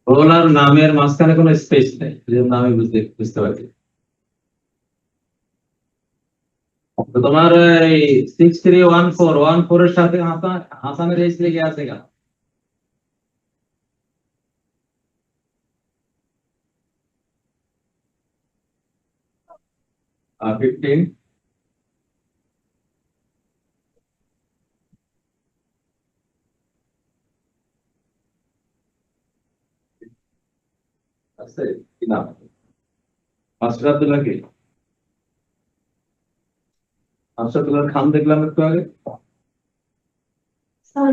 Role আর নামের মাঝখানে কোনো স্পেস নেই, এজন্য আমি বুঝতে পারি। তো তোমার এই 6314 এর সাথে হাসানের এজ লেগে আছে কেন? আর 15 আছে কি নাম? আশরাফুল্লাহ কি? আশরাফুল্লাহ খান দেখলাম একটু আগে। স্যার,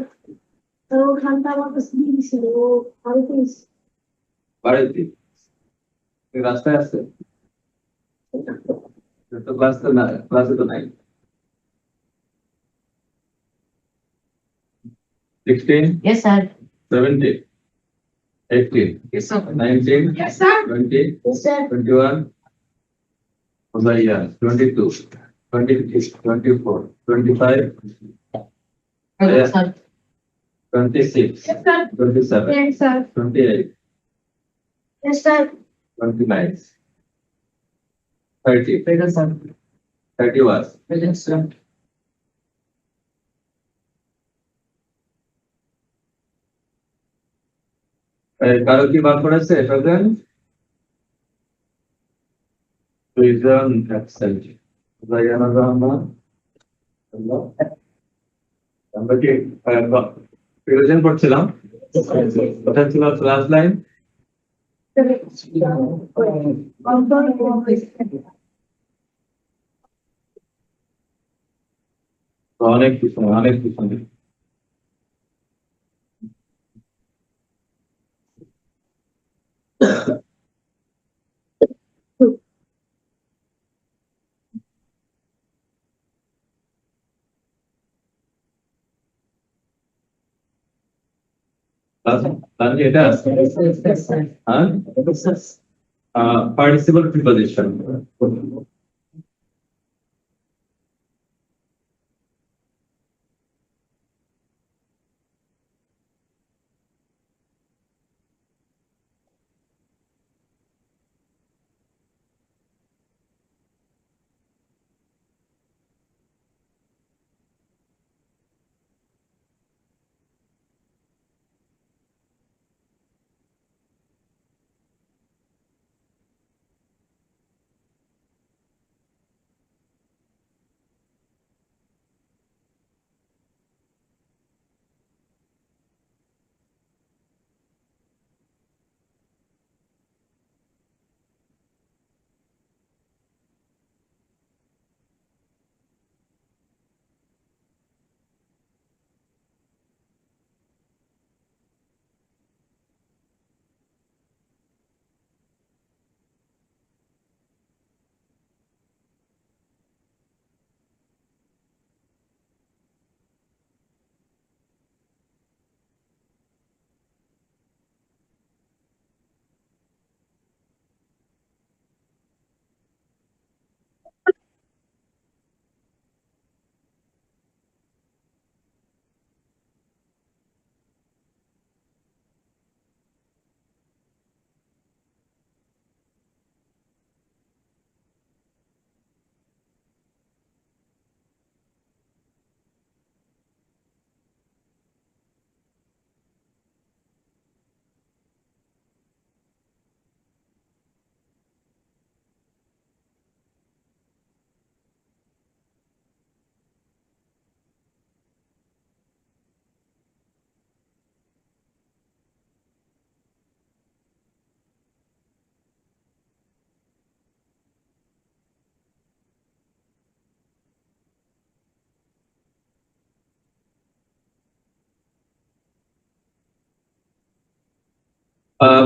তো ওখানটা আমার কাছে দিয়েছিল, ও বাড়িতে এসে বাড়িতে রাস্তায় আছে? তো ক্লাসে না, ক্লাসে তো নাই। 16, Yes, sir. 17, 18, Yes, sir. 19, Yes, sir. 20, Yes, sir. 21, 22, 23, 24, 25, Hello, Yeah. sir. 26, Yes, sir. 27, Yes, sir. 28, Yes, sir. 29, 30, Yes, sir. 31, Yes, sir. কারো কি বার করেছে প্রেজেন্ট? দুইজন অ্যাবসেন্ট। জায়গানা রহমান, আমরা কি প্রেজেন্ট করছিলাম? কোথায় ছিল ক্লাস লাইন? অনেক পিছনে, অনেক পিছনে। তাহলে এটা হ্যাঁ পার্টিসিপল প্রিপোজিশন।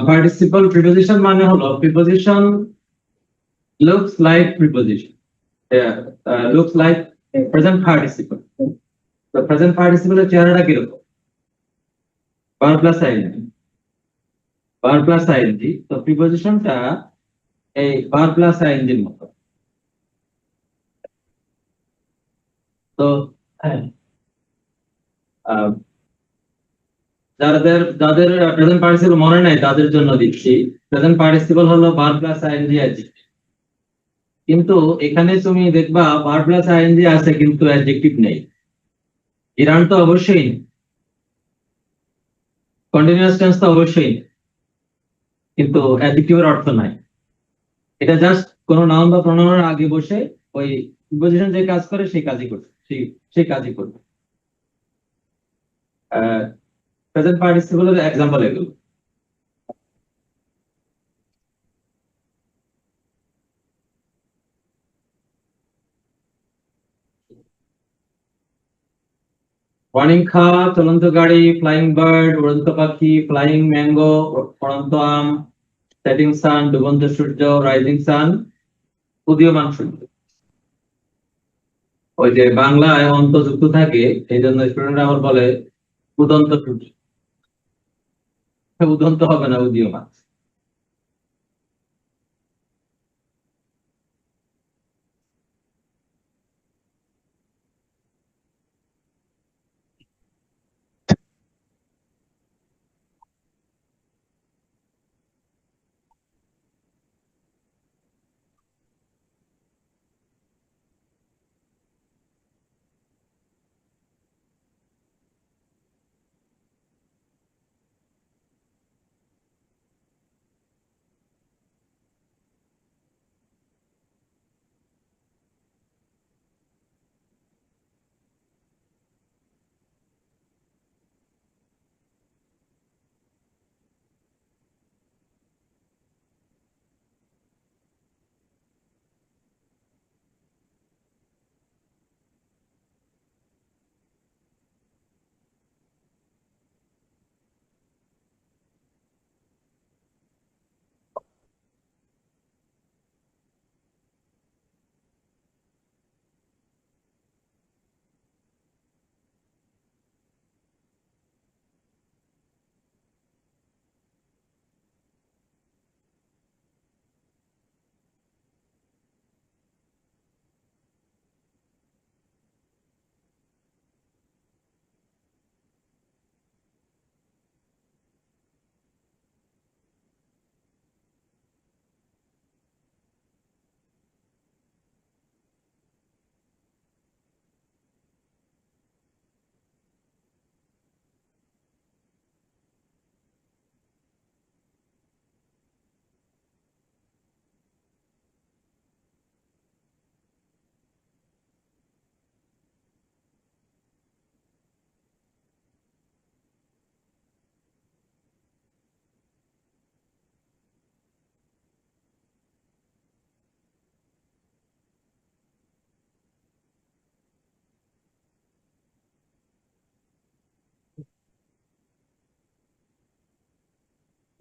পার্টিসিপল প্রিপোজিশন মানে হলো preposition looks like preposition. Looks like present participle. তো প্রেজেন্ট পার্টিসিপলের চেহারাটা কিরকম? Verb plus ING, verb plus ING. তো প্রিপোজিশনটা এই ভার্ব প্লাস আইএনজির মতো। তো যাদের যাদের প্রেজেন্ট পার্টিসিপল মনে নাই তাদের জন্য দিচ্ছি। প্রেজেন্ট পার্টিসিপল হলো ভার্ব প্লাস আইএনজি অ্যাডজেক্টিভ, কিন্তু এখানে তুমি দেখবা ভার্ব প্লাস আইএনজি আছে কিন্তু অ্যাডজেক্টিভ নেই। ইরান তো অবশ্যই, কন্টিনিউয়াস টেন্স তো অবশ্যই, কিন্তু অ্যাডজেক্টিভের অর্থ নাই। এটা জাস্ট কোনো নাউন বা প্রোনাউনের আগে বসে ওই প্রিপোজিশন যে কাজ করে সেই কাজই করবে, সেই কাজই করবে। প্রেজেন্ট পার্টিসিপলের এক্সাম্পল এগুলো। অনিংখা, চলন্ত গাড়ি, ফ্লাইং বার্ড, উড়ন্ত পাখি, ফ্লাইং ম্যাঙ্গো, পড়ন্ত আম, সেটিং সান, ডুবন্ত সূর্য, রাইজিং সান, উদীয়মান সূর্য। ওই যে বাংলায় অন্ত যুক্ত থাকে এই জন্য স্টুডেন্টরা আবার বলে উদন্ত সূর্য। উদন্ত হবে না, উদীয়মান।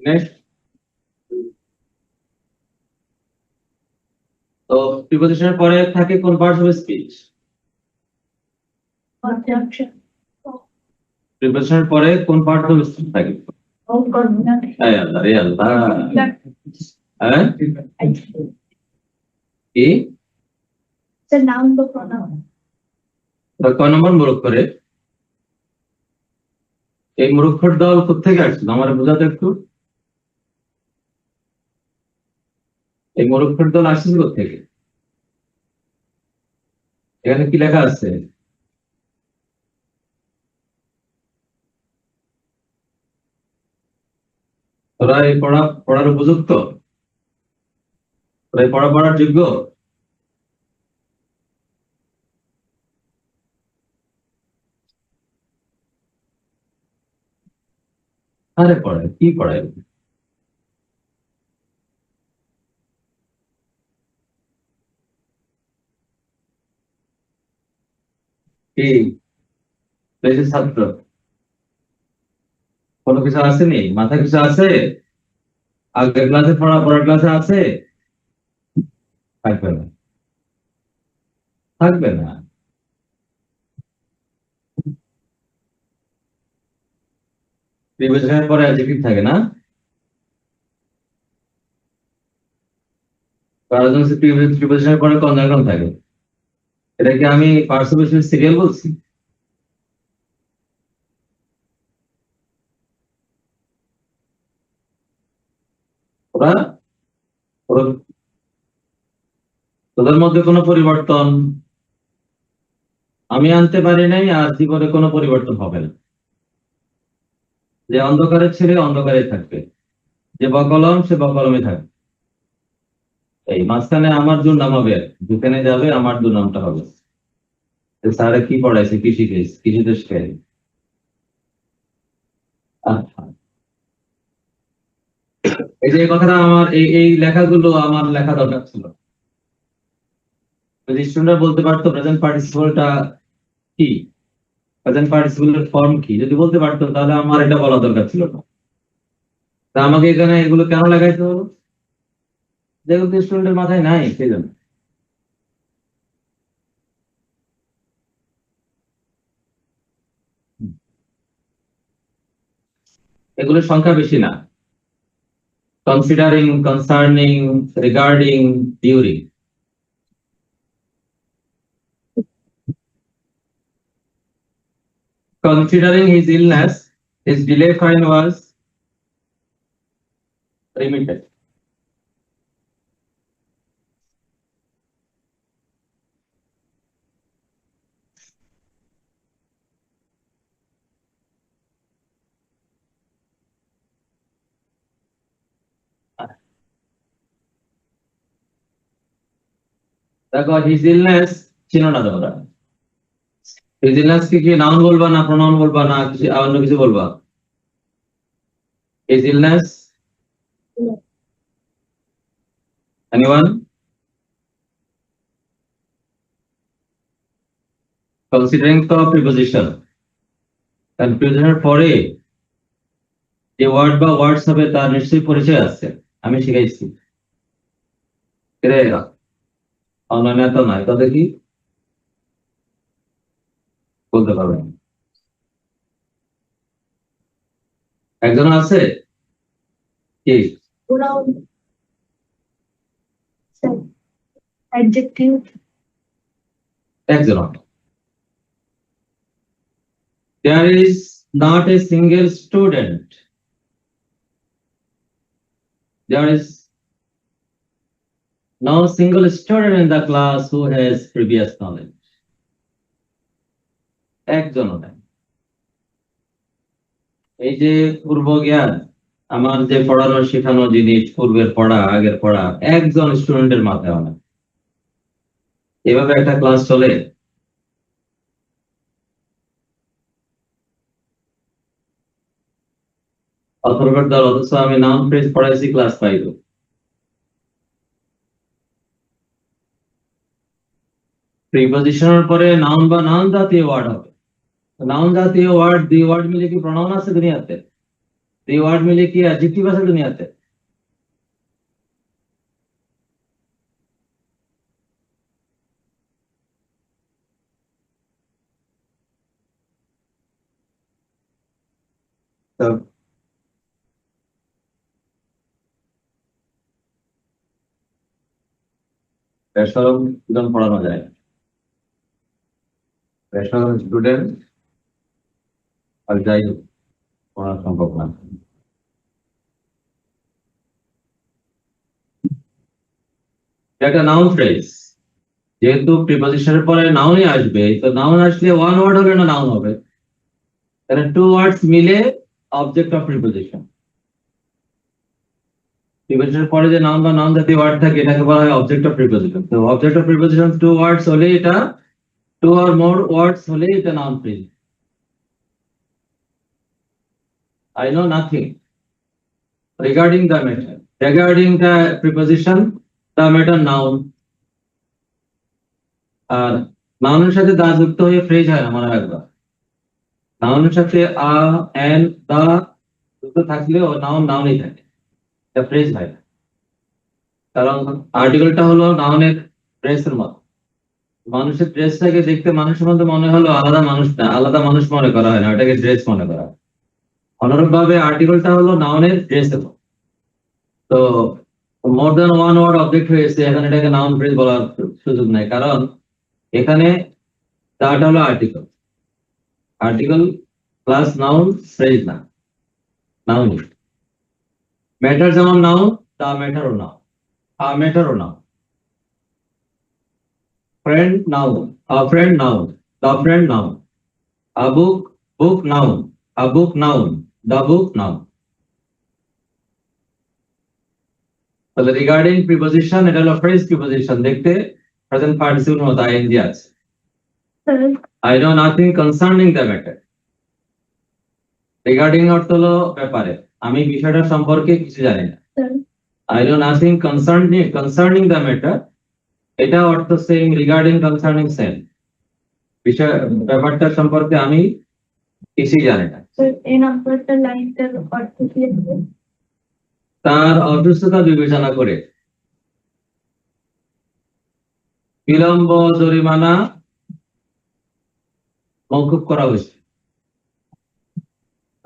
নেক্সট, তো প্রিপোজিশনের পরে থাকে কোন পার্টস অফ স্পিচ? Conjunction. প্রিপোজিশনের পরে কোন পার্ট অফ স্পিচ থাকে? Oh, conjunction. এই আল্লাহ রে আল্লাহ। হ্যাঁ কি It's a noun or pronoun. কয় নম্বর মুরুখ করে? এই মুরুক্ষর দল কোথেকে আসছিল আমার বোঝাতে একটু। এই মুরুক্ষর দল আসছিল কোথেকে? এখানে কি লেখা আছে? তোরা এই পড়ার উপযুক্ত? তোরা এই পড়ার যোগ্য? আরে পড়ায় কি পড়ায়? কি দেশের ছাত্র? কোনো কিছু আসেনি মাথায়? কিছু আছে? আগের ক্লাসে পড়া পরের ক্লাসে আছে? থাকবে না, থাকবে না। প্রিপোজিশনের পরে অ্যাডজেক্টিভ থাকে না? প্রিপোজিশনের পরে কনজাংশন থাকে। এটা কি আমি পার্টস অফ স্পিচ সিরিয়াল বলছি? ওরা ওরা- ওদের মধ্যে কোনো পরিবর্তন আমি আনতে পারি নাই, আর জীবনে কোনো পরিবর্তন হবে না। যে অন্ধকারের ছেলে অন্ধকারে থাকবে, যে বকলম সে বকলমে থাকবে। এই মাঝখানে আমার দুর্নাম হবে, যেখানে যাবে আমার দুর্নামটা হবে। স্যারে কি পড়াইছে, কি শিখেছে, কিছু তো শিখাই। আচ্ছা, এই যে এই কথাটা আমার এই লেখাগুলো আমার লেখা দরকার ছিল। যদি স্টুডেন্টরা বলতে পারতো প্রেজেন্ট পার্টিসিপলটা কি, প্রেজেন্ট পার্টিসিপলের ফর্ম কি, যদি বলতে পারতো তাহলে আমার এটা বলা দরকার ছিল না। তা আমাকে এখানে এগুলো কেন লাগাইতে হলো? যেগুলো স্টুডেন্টের মাথায় নাই সেই জন্য। এগুলোর সংখ্যা বেশি না। Considering, concerning, regarding, during. Considering his illness, his delay fine was remitted. দেখো his illness চিনো না তোমরা? his illness কি নাউন বলবা না প্রোনাউন বলবা না কিছু অন্য কিছু বলবা? his illness, anyone? Considering তো প্রিপোজিশন, কারণ প্রিপোজিশনের পরে যে ওয়ার্ড বা ওয়ার্ডস হবে তার নিশ্চয়ই পরিচয় আছে, আমি শিখাইছি। অনলাইনে তো নাই, তাদের কি বলতে পারবেন? একজন আছে কি? Pronoun. Adjective. একজন। There is not a single student. There is no single student in the class who has previous knowledge. একজনও নাই। এই যে পূর্ব জ্ঞান, আমার যে পড়ানো শেখানো জিনিস, পূর্বের পড়া আগের পড়া, একজন স্টুডেন্টের মাথায় অনেক। এভাবে একটা ক্লাস চলে? অথর্বের দল, অথচ আমি নাউন ফ্রেজ পড়াইছি ক্লাস 5। প্রিপোজিশনের পরে নাউন বা নাউন জাতীয় ওয়ার্ড হবে। নাউন জাতীয় ওয়ার্ড, দুই ওয়ার্ড মিলে কি প্রনাউন আছে দুনিয়াতে? দুই ওয়ার্ড মিলে কি অ্যাডজেক্টিভ আছে দুনিয়াতে? তো বেসরম স্টুডেন্ট পড়ানো যায়, বেসরম স্টুডেন্ট আর যাই হোক পড়া সম্ভব না। একটা নাউন ফ্রেজ, যেহেতু প্রিপোজিশনের পরে নাউনই আসবে, তো নাউন আসলে ওয়ান ওয়ার্ড হবে না নাউন হবে? তাহলে টু ওয়ার্ডস মিলে অবজেক্ট অফ প্রিপোজিশন। প্রিপোজিশনের পরে যে নাউন বা নাউন জাতীয় ওয়ার্ড থাকে এটাকে বলা হয় অবজেক্ট অফ প্রিপোজিশন। তো object of preposition two words হলে এটা, টু অর মোর ওয়ার্ডস হলে এটা noun phrase. I know nothing regarding the matter. Regarding the preposition, the matter noun. আর নাউনের সাথে দা যুক্ত হয়ে ফ্রেজ হয় না, মনে রাখবা। নাউনের সাথে আ, এন, দা যুক্ত থাকলেও নাউন নাউনই থাকে, এটা ফ্রেজ হয় না। কারণ আর্টিকেলটা হলো নাউনের ড্রেসের মতো। মানুষের ড্রেসটাকে দেখতে মানুষের মধ্যে মনে হলো আলাদা মানুষ না, আলাদা মানুষ মনে করা হয় না, ওটাকে ড্রেস মনে করা হয়। অনুরূপ ভাবে আর্টিকেলটা হলো নাউনের ড্রেসের মতো। তো more than one word object হয়েছে, এখন এটাকে নাউন ফ্রেজ বলার সুযোগ নাই, কারণ এখানে দাটা হলো article, article plus noun phrase না, নাউন। ম্যাটার যেমন noun, the matter or noun. A matter or noun. Friend noun. A friend noun. The friend noun. A book, book noun. A book noun. The book noun. তাহলে regarding preposition এটা হলো phrase preposition, দেখতে present participle মতো ING আছে। Sir, I know nothing concerning the matter. Regarding অর্থ হলো ব্যাপারে, আমি বিষয়টা সম্পর্কে কিছু জানি না। sir, I know nothing concerning the matter, এটা অর্থ সেম, রিগার্ডিং কনসার্নিং সেম, বিষয় ব্যাপারটা সম্পর্কে আমি কিছুই জানি না। sir, এই নাম্বারটা লাইনটার অর্থ কি হবে? তার অসুস্থতা বিবেচনা করে বিলম্ব জরিমানা মওকুফ করা হয়েছে।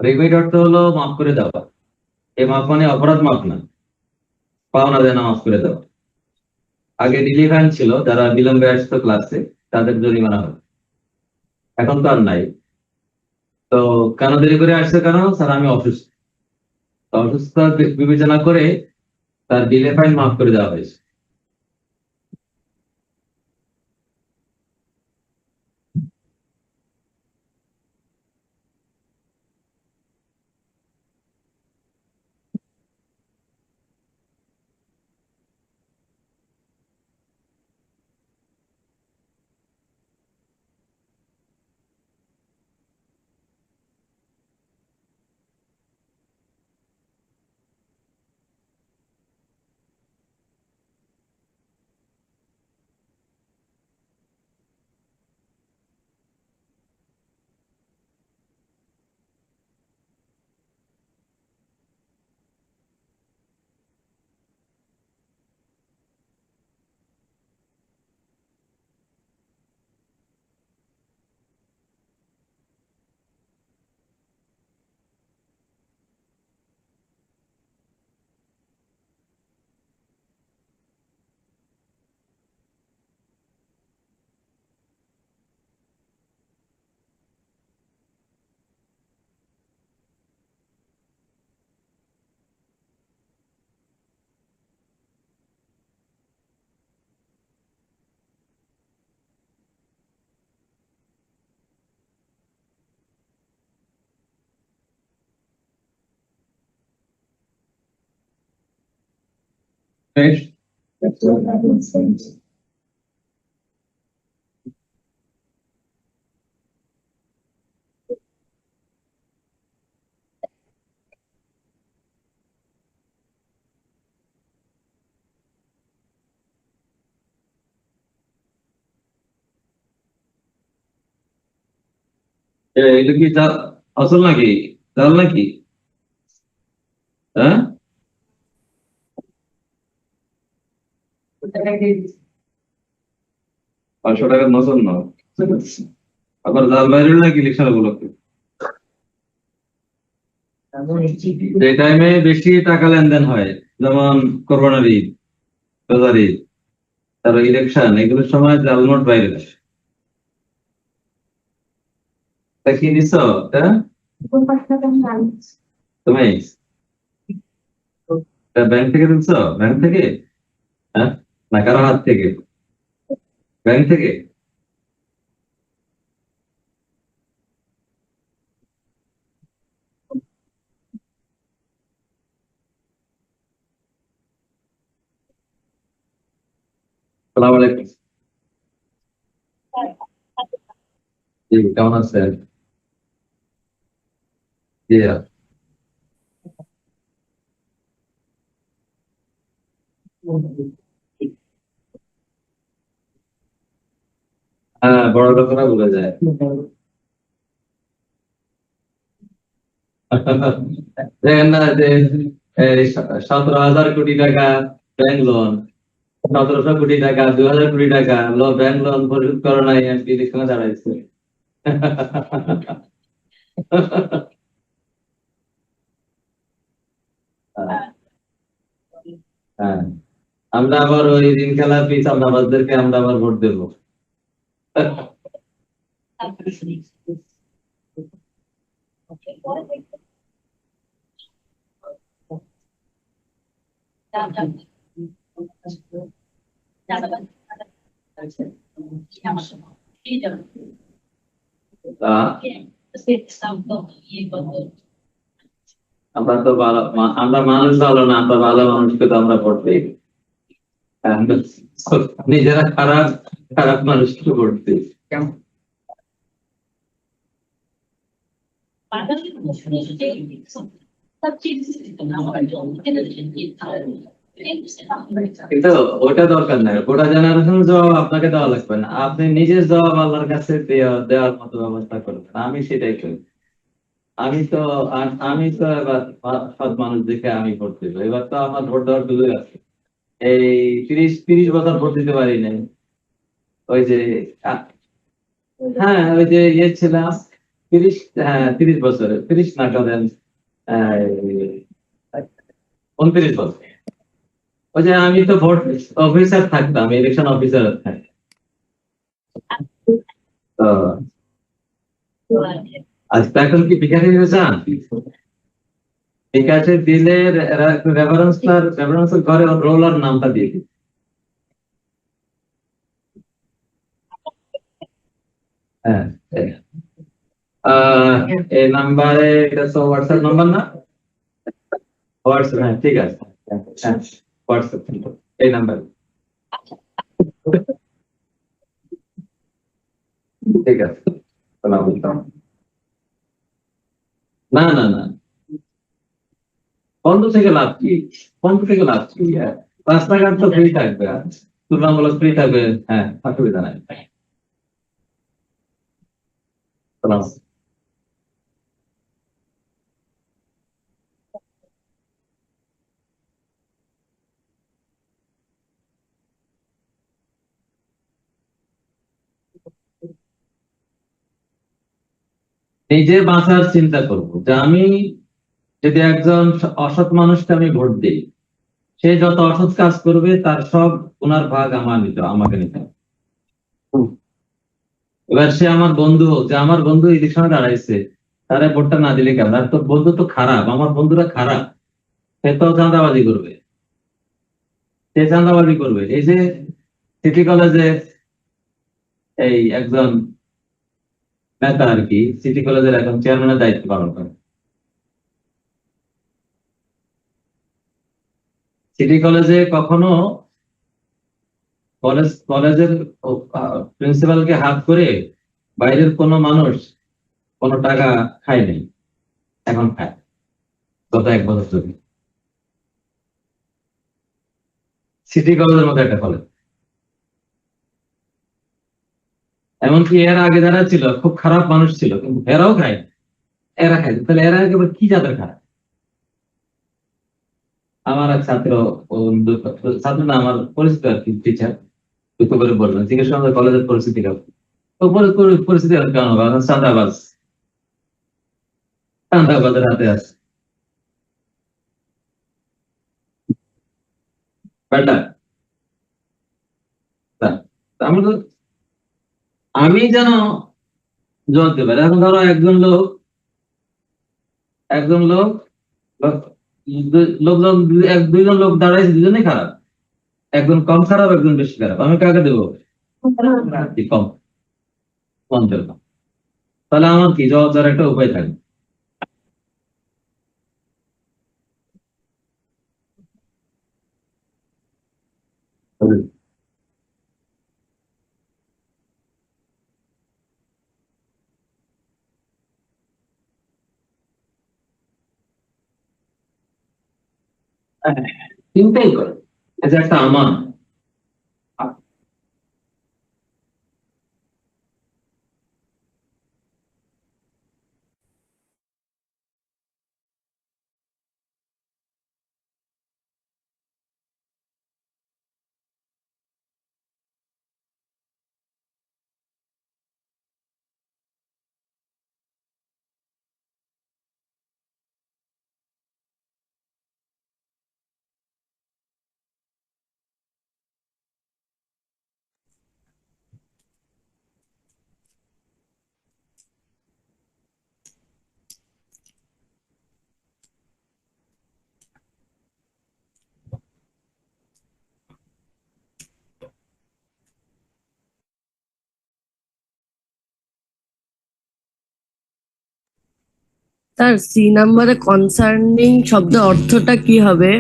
রিমিট অর্থ হলো মাফ করে দেওয়া, এই মাফ মানে অপরাধ মাফ না, পাওনা দেনা মাফ করে দেওয়া। আগে ডিলিভান ছিল, যারা বিলম্বে আসতো ক্লাসে তাদের জরিমানা হতো, এখন তো আর নাই। তো কেন দেরি করে আসছে, কেন স্যার আমি অসুস্থ, তো অসুস্থতা বিবেচনা করে তার ডিলে ফাইন মাফ করে দেওয়া হয়েছে। Next. That's what happens. এটা কি আসল নাকি, জাল নাকি? হ্যাঁ, 500 টাকার নজর না, আবার জাল বাইরে নাকি লিখার গুলোকে। যে টাইমে বেশি টাকা লেনদেন হয়, যেমন কোরবানির ঈদ, রোজার ঈদ, তারপর ইলেকশন, এগুলোর সময় জাল নোট বাইরে আসে। তা কি নিচ্ছ? কোন পাঁচটা আমি জানি। তুমি ব্যাংক থেকে তুলছো? ব্যাংক থেকে? হ্যাঁ, না কারো হাত থেকে? ব্যাংক থেকে? সালাম আলাইকুম। জি, কেমন আছেন? জি, হ্যাঁ, বড় লোকেরা ভুলে যায়। দেখেন না যে 17,000 কোটি টাকা ব্যাংক লোন, 1,700 কোটি টাকা, 2,000 কোটি টাকা ব্যাংক লোন পরিশোধ করে নাই, এমপি ইলেকশনে দাঁড়াইছে। হ্যাঁ, আমরা আবার ওই দিন খেলা পিস আমাদেরকে আমরা আবার ভোট দেবো। তা আমরা তো ভালো আমরা মানুষ ভালো না, আমরা ভালো মানুষকে তো আমরা ভোট দিই। আমরা নিজেরা খারাপ, খারাপ মানুষকে ভোট দিই। কেমন? কিন্তু ওটা দরকার নাই, গোটা জেনারেশন জবাব আপনাকে দেওয়া লাগবে না, আপনি নিজের জবাব আল্লাহর কাছে দেওয়ার মতো ব্যবস্থা করবেন। আমি সেটাই করি। আমি তো এবার সৎ মানুষ দেখে আমি ভোট দেবো। এবার তো আমার ভোট দেওয়ার সুযোগ আছে। এই 30 বছর ভোট দিতে পারি নাই। ওই যে আ- হ্যাঁ, ওই যে ইয়ে ছিলাম 30, হ্যাঁ 30 বছরে, 30 না করেন 29 বছর। ওই যে আমি তো ভোট অফিসার থাকতাম, ইলেকশন অফিসার থাকতাম। তো আজকে এখন কি বিকাশে চান? বিকাশে দিলে রেফারেন্স ঘরে রোলার নামটা দিয়ে দিন। হ্যাঁ, এই নাম্বারে, এটা তো হোয়াটসঅ্যাপ নাম্বার না? হোয়াটসঅ্যাপ, হ্যাঁ ঠিক আছে। হ্যাঁ, হোয়াটসঅ্যাপ এই নাম্বার। ঠিক আছে, তাহলে আমি বলতাম। না না না, বন্ধ থেকে লাভ কি? বন্ধ থেকে লাভ কি? রাস্তাঘাট তো ফ্রি থাকবে, তুলনামূলক ফ্রি থাকবে। হ্যাঁ, অসুবিধা নাই। সালাম। নিজে বাঁচার চিন্তা করব, যে আমি যদি একজন অসৎ মানুষকে আমি ভোট দিই, সে যত অসৎ কাজ করবে তার সব ওনার ভাগ আমাকে নিতে হবে। এবার সে আমার বন্ধু হোক, যে আমার বন্ধু ইলেকশনে দাঁড়াইছে, তারা ভোটটা না দিলে কেমন? আর তোর বন্ধু তো খারাপ, আমার বন্ধুরা খারাপ, সে তো চাঁদাবাজি করবে। এই যে সিটি কলেজে এই একজন নেতা আর কি, সিটি কলেজের এখন চেয়ারম্যানের দায়িত্ব পালন করে। সিটি কলেজে কখনো কলেজের প্রিন্সিপালকে হাত করে বাইরের কোনো মানুষ কোনো টাকা খায় নাই, এখন খায়, গত 1 বছর ধরে। সিটি কলেজের মতো একটা কলেজ। এমনকি এর আগে যারা ছিল খুব খারাপ মানুষ ছিল, কিন্তু এরাও খায়, এরা খায়, তাহলে এরা একেবারে কি জাতের খায়? আমার এক ছাত্র, ও ছাত্র না, আমার পরিচিত আর কি, টিচার, দুঃখ করে বললেন, জিজ্ঞেস করলাম কলেজের পরিস্থিতি কেমন। তো পরিস্থিতি আর কেমন হবে? চাঁদাবাজ, চাঁদাবাজের হাতে আছে বেটা। আমরা তো, আমি যেন জ্বলতে পারি। এখন ধরো একজন লোক লোকজন, 2জন লোক দাঁড়াইছে, দুজনেই খারাপ, একজন কম খারাপ, একজন বেশি খারাপ, আমি কাকে দেবো? কি কম, কম দেবো। তাহলে আমার কি জবাব দেওয়ার একটা উপায় থাকবে। চিন্তাই করে, এই যে একটা আমার স্যার সি নাম্বারে কনসার্নিং শব্দের অর্থটা কি হবে?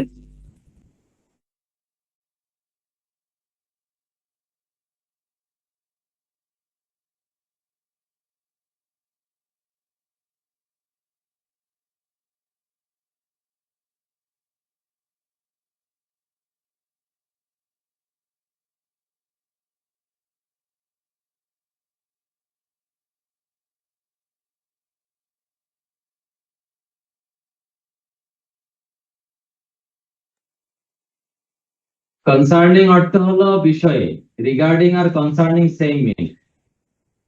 কনসার্নিং অর্থ হলো বিষয়ে, রিগার্ডিং আর কনসার্নিং সেম মিনিং।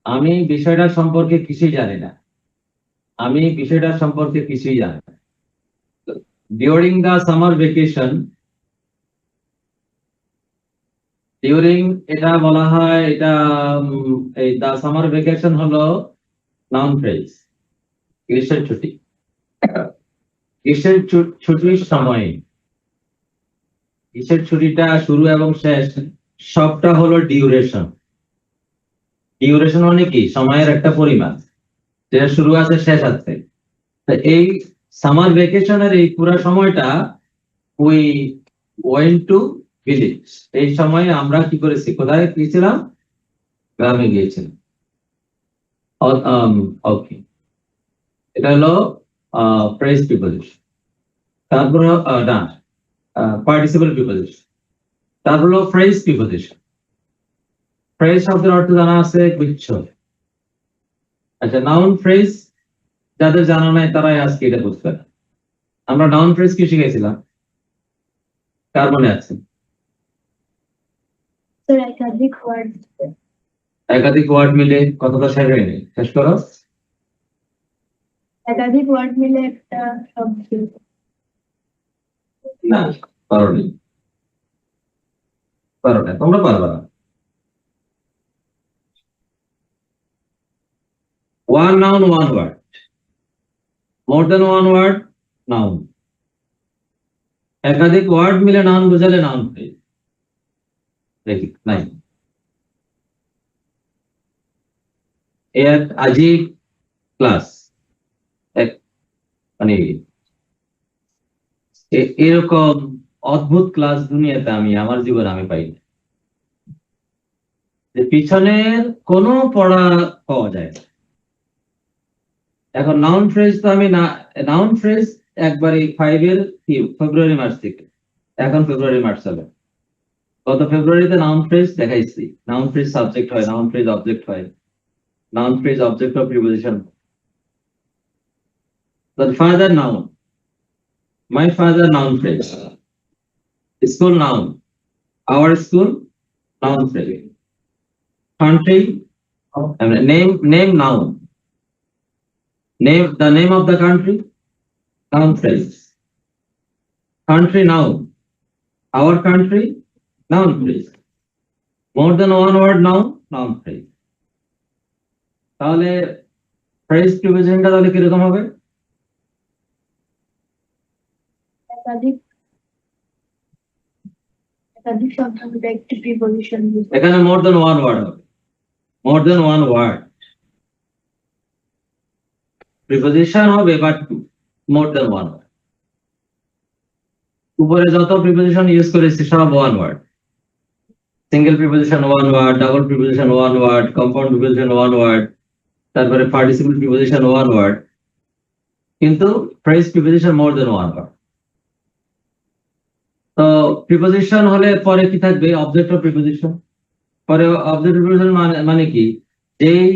আমি বিষয়টা সম্পর্কে কিছুই জানি না, আমি বিষয়টা সম্পর্কে কিছুই জানি না। During the summer vacation, during এটা বলা হয়, এটা এই দ্য সামার ভেকেশন হলো নাউন ফ্রেজ, গ্রীষ্মের ছুটি। গ্রীষ্মের ছুটির সময়, গ্রীষ্মের ছুটিটা শুরু এবং শেষ সবটা হলো ডিউরেশন। ডিউরেশন মানে কি? সময়ের একটা পরিমাণ, যেটা শুরু আছে শেষ আছে। এই সামার ভেকেশনের এই পুরো সময়টা উই ওয়েন্ট টু ভিলেজ। এই সময় আমরা কি করেছি? কোথায় গিয়েছিলাম? গ্রামে গিয়েছিলাম। ওকে, এটা হলো প্রেজ প্রিপোজিশন। তারপর না, পার্টিসিপল প্রিপোজিশন। তারপর হলো ফ্রেজ প্রিপোজিশন। ফ্রেজ শব্দের অর্থ জানা আছে গুচ্ছ। আচ্ছা, নাউন ফ্রেজ যাদের জানা নাই তারাই আজকে এটা বুঝবে না। আমরা নাউন ফ্রেজ কি শিখেছিলাম? কার মনে আছে? স্যার একাধিক ওয়ার্ড, একাধিক ওয়ার্ড মিলে কতটা শেষ হয়নি, শেষ করো। একাধিক ওয়ার্ড মিলে একটা শব্দ। না, পারোনি, পারো না, তোমরা পারবা না। One noun, one word. More than one word, noun. একাধিক ওয়ার্ড মিলে নাউন বোঝালে নাউন ফ্রেজ। দেখি নাই, এক আজীব ক্লাস, এক মানে এরকম অদ্ভুত ক্লাস দুনিয়াতে আমি আমার জীবনে আমি পাইনি, যে পিছনের কোনো পড়া পাওয়া যায় না। এখন নাউন ফ্রেজ তো আমি না, নাউন ফ্রেজ একবারে 5 এর ফেব্রুয়ারি মাস থেকে, এখন ফেব্রুয়ারি মাস চলে। গত ফেব্রুয়ারিতে নাউন ফ্রেজ দেখাইছি। নাউন ফ্রেজ সাবজেক্ট হয়, নাউন ফ্রেজ অবজেক্ট হয়, noun phrase object of preposition. The father noun, my father noun phrase, school noun, our school noun phrase, country name noun, name the name of the country noun phrase, country noun, our country noun phrase, more than one word noun phrase. তাহলে phrase প্রিপোজিশনটা তাহলে কিরকম হবে? একাধিক একাধিক শব্দ মিলে একটি preposition. এখানে মোর দেন ওয়ান ওয়ার্ড হবে, more than one word preposition হবে, but more than one word. উপরে যত প্রিপোজিশন ইউজ করেছি সব one word. Single preposition one word, double preposition one word, compound preposition one word, তারপরে পার্টিসিপল প্রিপোজিশন ওয়ান ওয়ার্ড, কিন্তু phrase preposition more than one word. তো preposition হলে পরে কি থাকবে? Object of preposition. পরে অবজেক্ট প্রিপোজিশন মানে কি? যেই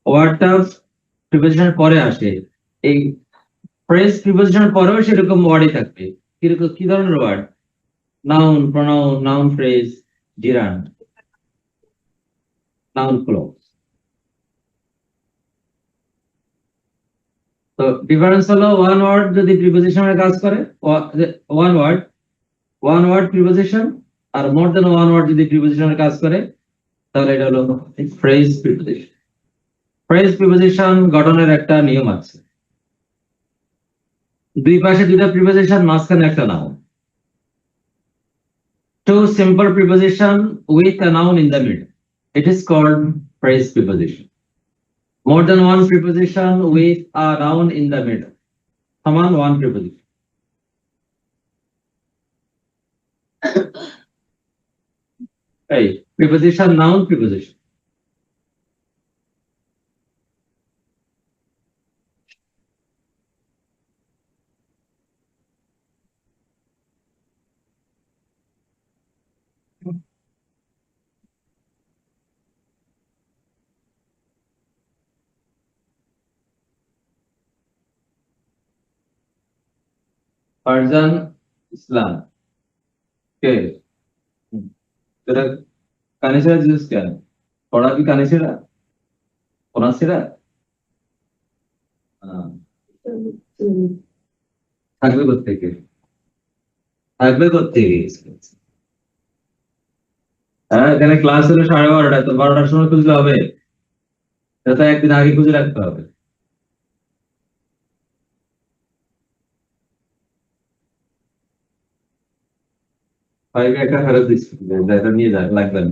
ওয়ার্ডটা প্রিপোজিশনের পরে আসে, এই ফ্রেজ প্রিপোজিশনের পরেও সেরকম ওয়ার্ডই থাকবে। কিরকম, কি ধরনের word? Noun, pronoun, noun phrase, gerund, noun clause. তো ডিফারেন্স হলো ওয়ান ওয়ার্ড যদি প্রিপোজিশনের কাজ করে, ওয়ান ওয়ার্ড প্রিপোজিশন, আর মোর দেন ওয়ান ওয়ার্ড যদি প্রিপোজিশনের কাজ করে, তাহলে এটা হলো ফ্রেজ প্রিপোজিশন। ফ্রেজ প্রিপোজিশন গঠনের একটা নিয়ম আছে, দুই পাশে দুইটা প্রিপোজিশন, মাঝখানে একটা noun. Two simple preposition with a noun in the middle, it is called phrase preposition. More than one preposition with a noun in the middle. Saman one preposition. Hey, preposition, noun, preposition. Farzan Islam. কে? তোরা কানে ছেড়া দিছিস কেন? পড়া কি কানে ছেড়া? পড়া ছেড়া? থাকবে কোত্থেকে? থাকবে কোত্থেকে? হ্যাঁ, এখানে ক্লাস হলো 12:30, তো 12টার সময় খুঁজলে হবে? এটা তো একদিন আগে খুঁজে রাখতে হবে। ভাইকে একটা ফেরত দিচ্ছি, এটা নিয়ে যা, লাগবে না।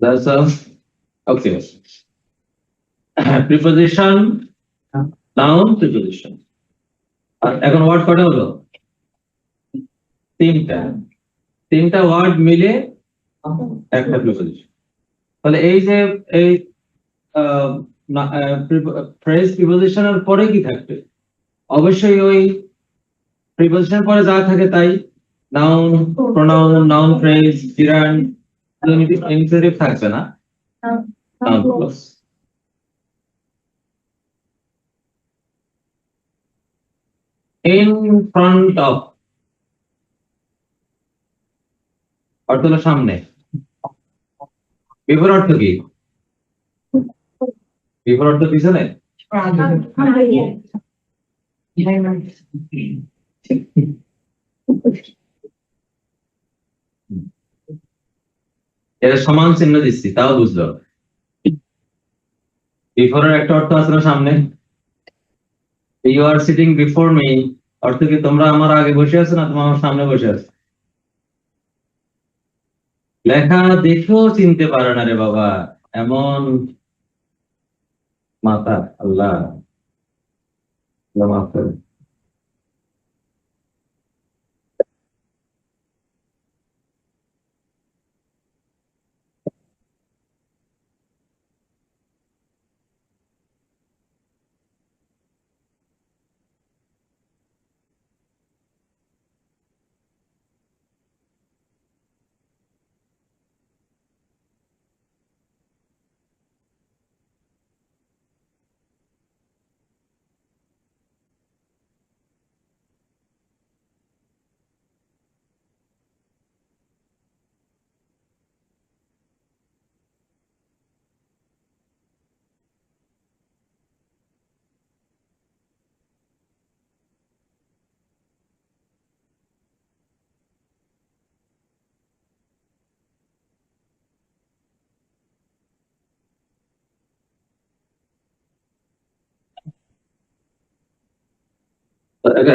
That's okay. Preposition, noun, preposition. আর এখন ওয়ার্ড কটা হলো? তিনটা। তিনটা ওয়ার্ড মিলে একটা প্রিপোজিশন। তাহলে এই যে এই ফ্রেজ প্রিপোজিশনের পরে কি থাকবে? অবশ্যই ওই প্রিপোজিশনের পরে যা থাকে তাই, noun, pronoun, noun phrase, gerund, infinitive থাকবে না। Noun clause. In front of অর্থ হলো সামনে। বিফোর অর্থ কি? বিফোর অর্থ পিছনে। এটা সমান চিহ্ন দিচ্ছি, তাও বুঝলো। বিফোরের একটা অর্থ আছে না সামনে। You are sitting before me অর্থ কি তোমরা আমার আগে বসে আছো না তোমরা আমার সামনে বসে আছো? লেখা দেখেও চিনতে পারে না রে বাবা, এমন মাথা। আল্লাহ, আল্লাহ মাফ করে।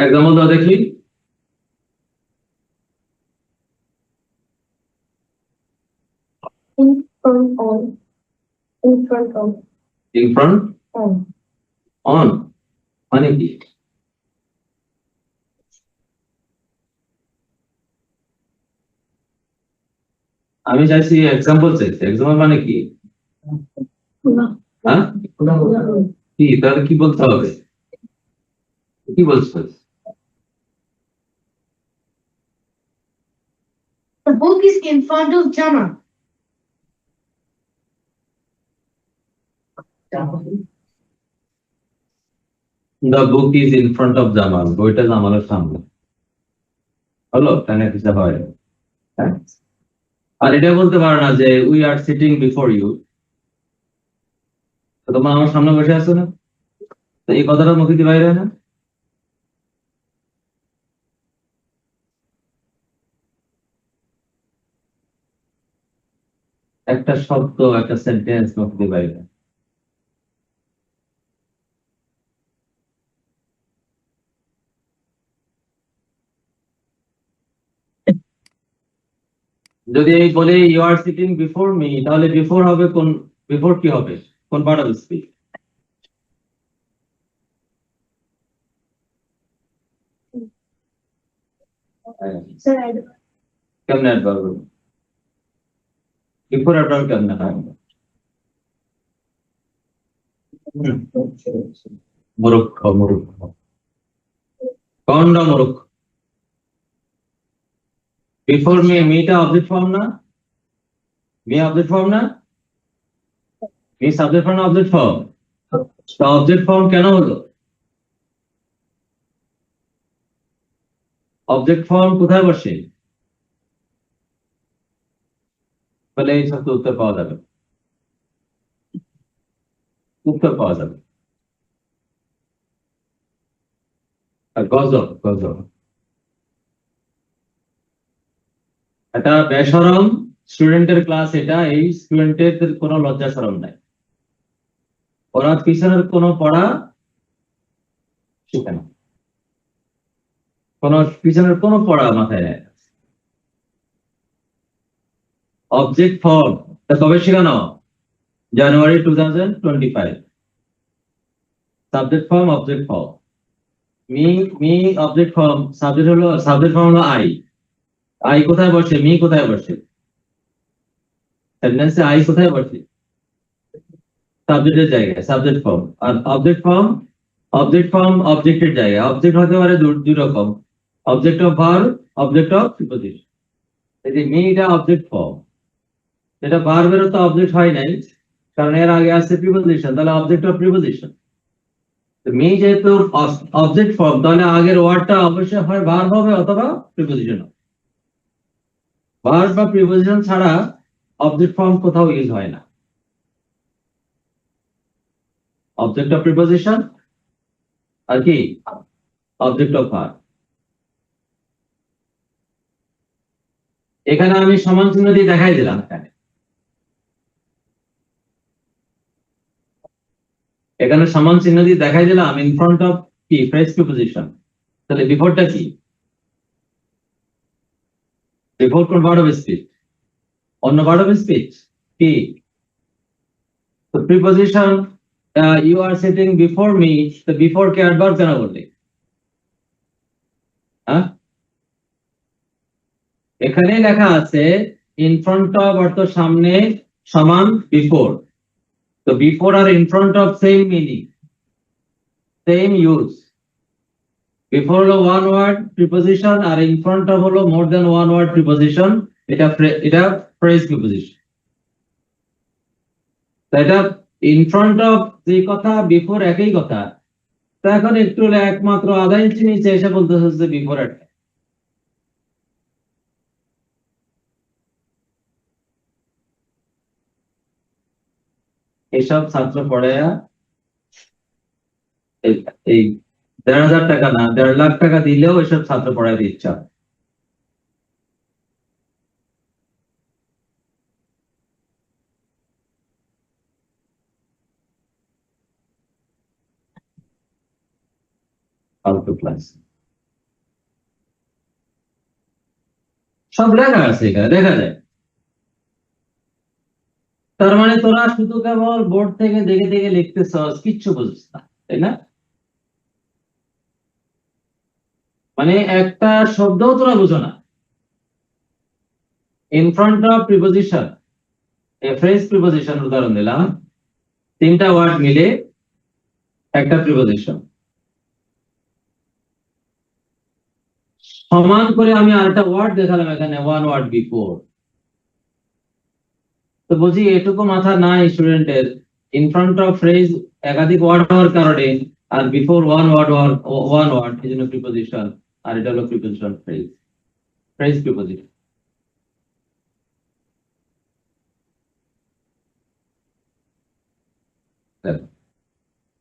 এক্সাম্পল দাও দেখি। in front of, in front of, in front on. On মানে কি? আমি চাইছি এক্সাম্পল, চাইছি এক্সাম্পল মানে কি? হ্যাঁ কি তাহলে কি বলতে হবে? কি বলছো? The book is in front of Jama. The book is in front of Jamal, বইটা জামালের সামনে। হলো তাহলে কিছু হয়, হ্যাঁ? আর এটা বলতে পারো না যে we are sitting before you, তোমার আমার সামনে বসে আছো না, তো এই কথাটা মুখে দিয়ে বাইরে হয় না? একটা শব্দ একটা সেন্টেন্স মুখে দিয়ে বাইরে হয়। যদি এই বলে you are sitting before me, তাহলে বিফোর হবে কোন? বিফোর কি হবে? কোন part of speech? Sir, I don't. কেমনে অ্যাডভার্ব? বিফোর অ্যাডভার্ব কেমনে হয়? মূর্খ, মূর্খ, কন্ড মূর্খ। বিফোর মি, মিটা অবজেক্ট ফর্ম না? মি অবজেক্ট ফর্ম না? মি সাবজেক্ট ফর্ম না অবজেক্ট ফর্ম? তো অবজেক্ট ফর্ম কেন হলো? অবজেক্ট ফর্ম কোথায় বসে? বলে এই সব উত্তর পাওয়া যাবে, উত্তর পাওয়া যাবে। আর গজব, গজব, এটা বেশরম স্টুডেন্টের ক্লাস, এটা এই স্টুডেন্টের কোনো লজ্জা শরম নাই, ওরা পিছনের কোনো পড়া শিখে না, কোনো পিছনের কোনো পড়া মাথায় নেয়। অবজেক্ট ফর্ম কবে শেখানো? জানুয়ারি 2025। Subject form, object form, me, me object form, subject form হলো আই। আই কোথায় বসে? মি কোথায় বসে? সেন্টেন্সে আই কোথায় বসে? সাবজেক্টের জায়গায়, সাবজেক্ট ফর্ম। আর অবজেক্ট ফর্ম, অবজেক্ট ফর্ম অবজেক্টের জায়গায়। অবজেক্ট হতে পারে দুই রকম, object of verb, object of preposition. এই যে মি, এটা অবজেক্ট ফর্ম, এটা ভার্বেরও তো অবজেক্ট হয় নাই, কারণ এর আগে আছে প্রিপোজিশন, তাহলে অবজেক্ট অফ প্রিপোজিশন। মি যেহেতু অবজেক্ট ফর্ম, তাহলে আগের ওয়ার্ডটা অবশ্যই হয় ভার্ব হবে অথবা প্রিপোজিশন হবে। ভার্ব বা প্রিপোজিশন ছাড়া অবজেক্ট ফর্ম কোথাও ইউজ হয় না। অবজেক্ট অফ প্রিপোজিশন আর কি অবজেক্ট অফ ভার্ব। এখানে আমি সমান চিহ্ন দিয়ে দেখাই দিলাম। এখানে সমান চিহ্ন দিয়ে দেখাই দিলাম ইন ফ্রন্ট অফ কি ফ্রেজ প্রিপোজিশন। তাহলে বিফোরটা কি? বিফোর কোন পার্ট অফ স্পিচ? অন্য পার্ট অফ স্পিচ কি? তো preposition you are sitting before me, তো বিফোর কে অ্যাডভার্ব কেন বললে? হ্যাঁ, এখানে লেখা আছে ইন ফ্রন্ট অফ অর্থ সামনে, সমান বিফোর। তো বিফোর আর in front of same meaning, same use. Before হলো ওয়ান ওয়ার্ড প্রিপোজিশন, আর ইন ফ্রন্ট অফ হলো more than one word preposition. এটা ফ্রেজ প্রিপোজিশন। এটা ইন ফ্রন্ট অফ যে কথা, বিফোর একই কথা। তো এখন একটু হলে একমাত্র আধা ইঞ্চি নিচে এসে বলতে হচ্ছে বিফোর একটা। এইসব ছাত্র পড়ে এই 1,500 টাকা না 1.5 লাখ টাকা দিলেও এসব ছাত্র পড়াইতে ইচ্ছা হয়। ফালতু ক্লাস সব লেখা আছে এখানে দেখা যায়। তার মানে তোরা শুধু কেবল বোর্ড থেকে দেখে দেখে লিখতেছস, কিচ্ছু বুঝছিস না, তাই না? মানে একটা শব্দও তোরা বুঝো না। In front of preposition, A phrase preposition উদাহরণ দিলাম, তিনটা ওয়ার্ড মিলে একটা প্রিপোজিশন। সমান করে আমি আরেকটা ওয়ার্ড দেখালাম এখানে, ওয়ান ওয়ার্ড বিফোর। তো বুঝি এটুকু মাথা নাই স্টুডেন্টের, ইন ফ্রন্ট অফ ফ্রেজ একাধিক ওয়ার্ড হওয়ার কারণে, আর বিফোর ওয়ান ওয়ার্ড এই জন্য প্রিপোজিশন, আর এটা হলো প্রিপোজিশন ফ্রেজ, ফ্রেজ প্রিপোজিশন।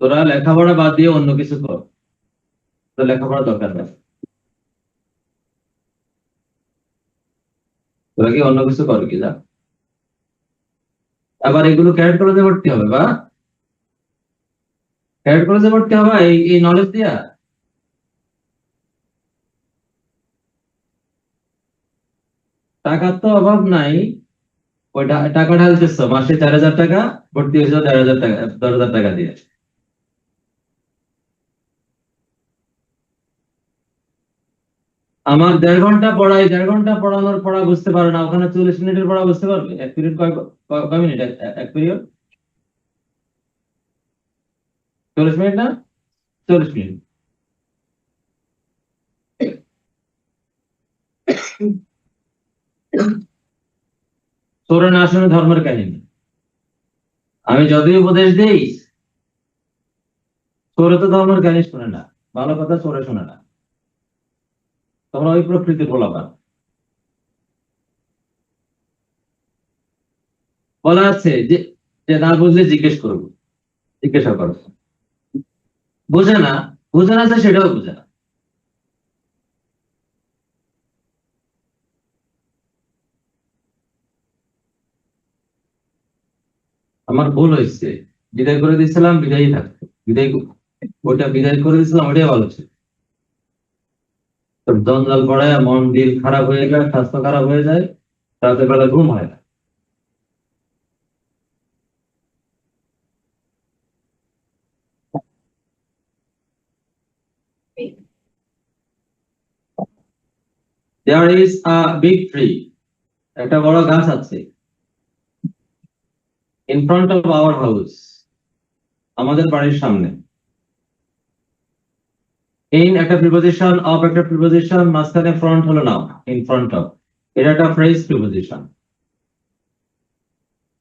তোরা লেখাপড়া বাদ দিয়ে অন্য কিছু কর, তো লেখাপড়া দরকার নেই। তোরা কি অন্য কিছু কর কি, যা আবার এগুলো ক্যারেক্ট কলেজে ভর্তি হবে, বা ক্যারেক্ট কলেজে ভর্তি হবে এই এই নলেজ দিয়া। টাকার তো অভাব নাই, ওই টাকা ঢালতেছ মাসে 4,000 টাকা, ভর্তি হয়েছে 1,500 টাকা, 10,000 টাকা দিয়ে। আমার 1.5 ঘন্টা পড়াই, 1.5 ঘন্টা পড়ানোর পড়া বুঝতে পারো না, ওখানে 40 মিনিটের পড়া বুঝতে পারবে? এক পিরিয়ড কয় মিনিট, এক পিরিয়ড 40 মিনিট না, 40 মিনিট। তোর না শুনে ধর্মের কাহিনী, আমি যতই উপদেশ দেই, তোরে তো ধর্মের কাহিনী শোনে না, ভালো কথা তোরে শোনে না, তোমরা ওই প্রকৃতির বলাবা। বলা আছে যে, যে না বুঝলে জিজ্ঞেস করবো, জিজ্ঞাসা করো। বুঝে না, বুঝে না যে সেটাও বুঝে না। আমার ভুল হয়েছে, বিদায় করে দিয়েছিলাম, বিদায়ই থাকতো, বিদায়, ওটা বিদায় করে দিয়েছিলাম, ওটাই ভালো ছিল। তোর জঞ্জাল পড়ায় মন দিল খারাপ হয়ে যায়, স্বাস্থ্য খারাপ হয়ে যায়, রাতের বেলা ঘুম হয় না। There is a big tree, একটা বড় গাছ আছে, in front of our house, আমাদের বাড়ির সামনে। in একটা প্রিপোজিশন, অফ একটা প্রিপোজিশন, মাঝখানে ফ্রন্ট হলো নাও, in front of, এটা একটা ফ্রেজ প্রিপোজিশন,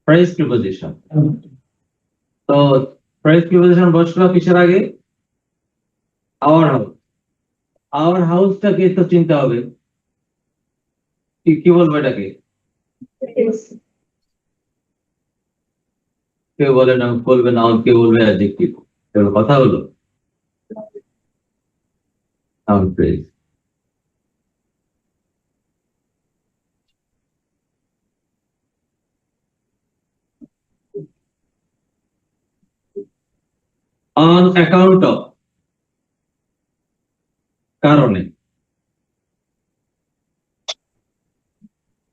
ফ্রেজ প্রিপোজিশন। তো ফ্রেজ প্রিপোজিশন বসলো কিসের আগে? Our house. আওয়ার হাউসটাকে তো চিনতে হবে, কি কি বলবো এটাকে? কেউ বলে না, বলবে নাউন, কেউ বলবে অ্যাডজেক্টিভ, এগুলো কথা হলো noun phrase. On account of, কারণে।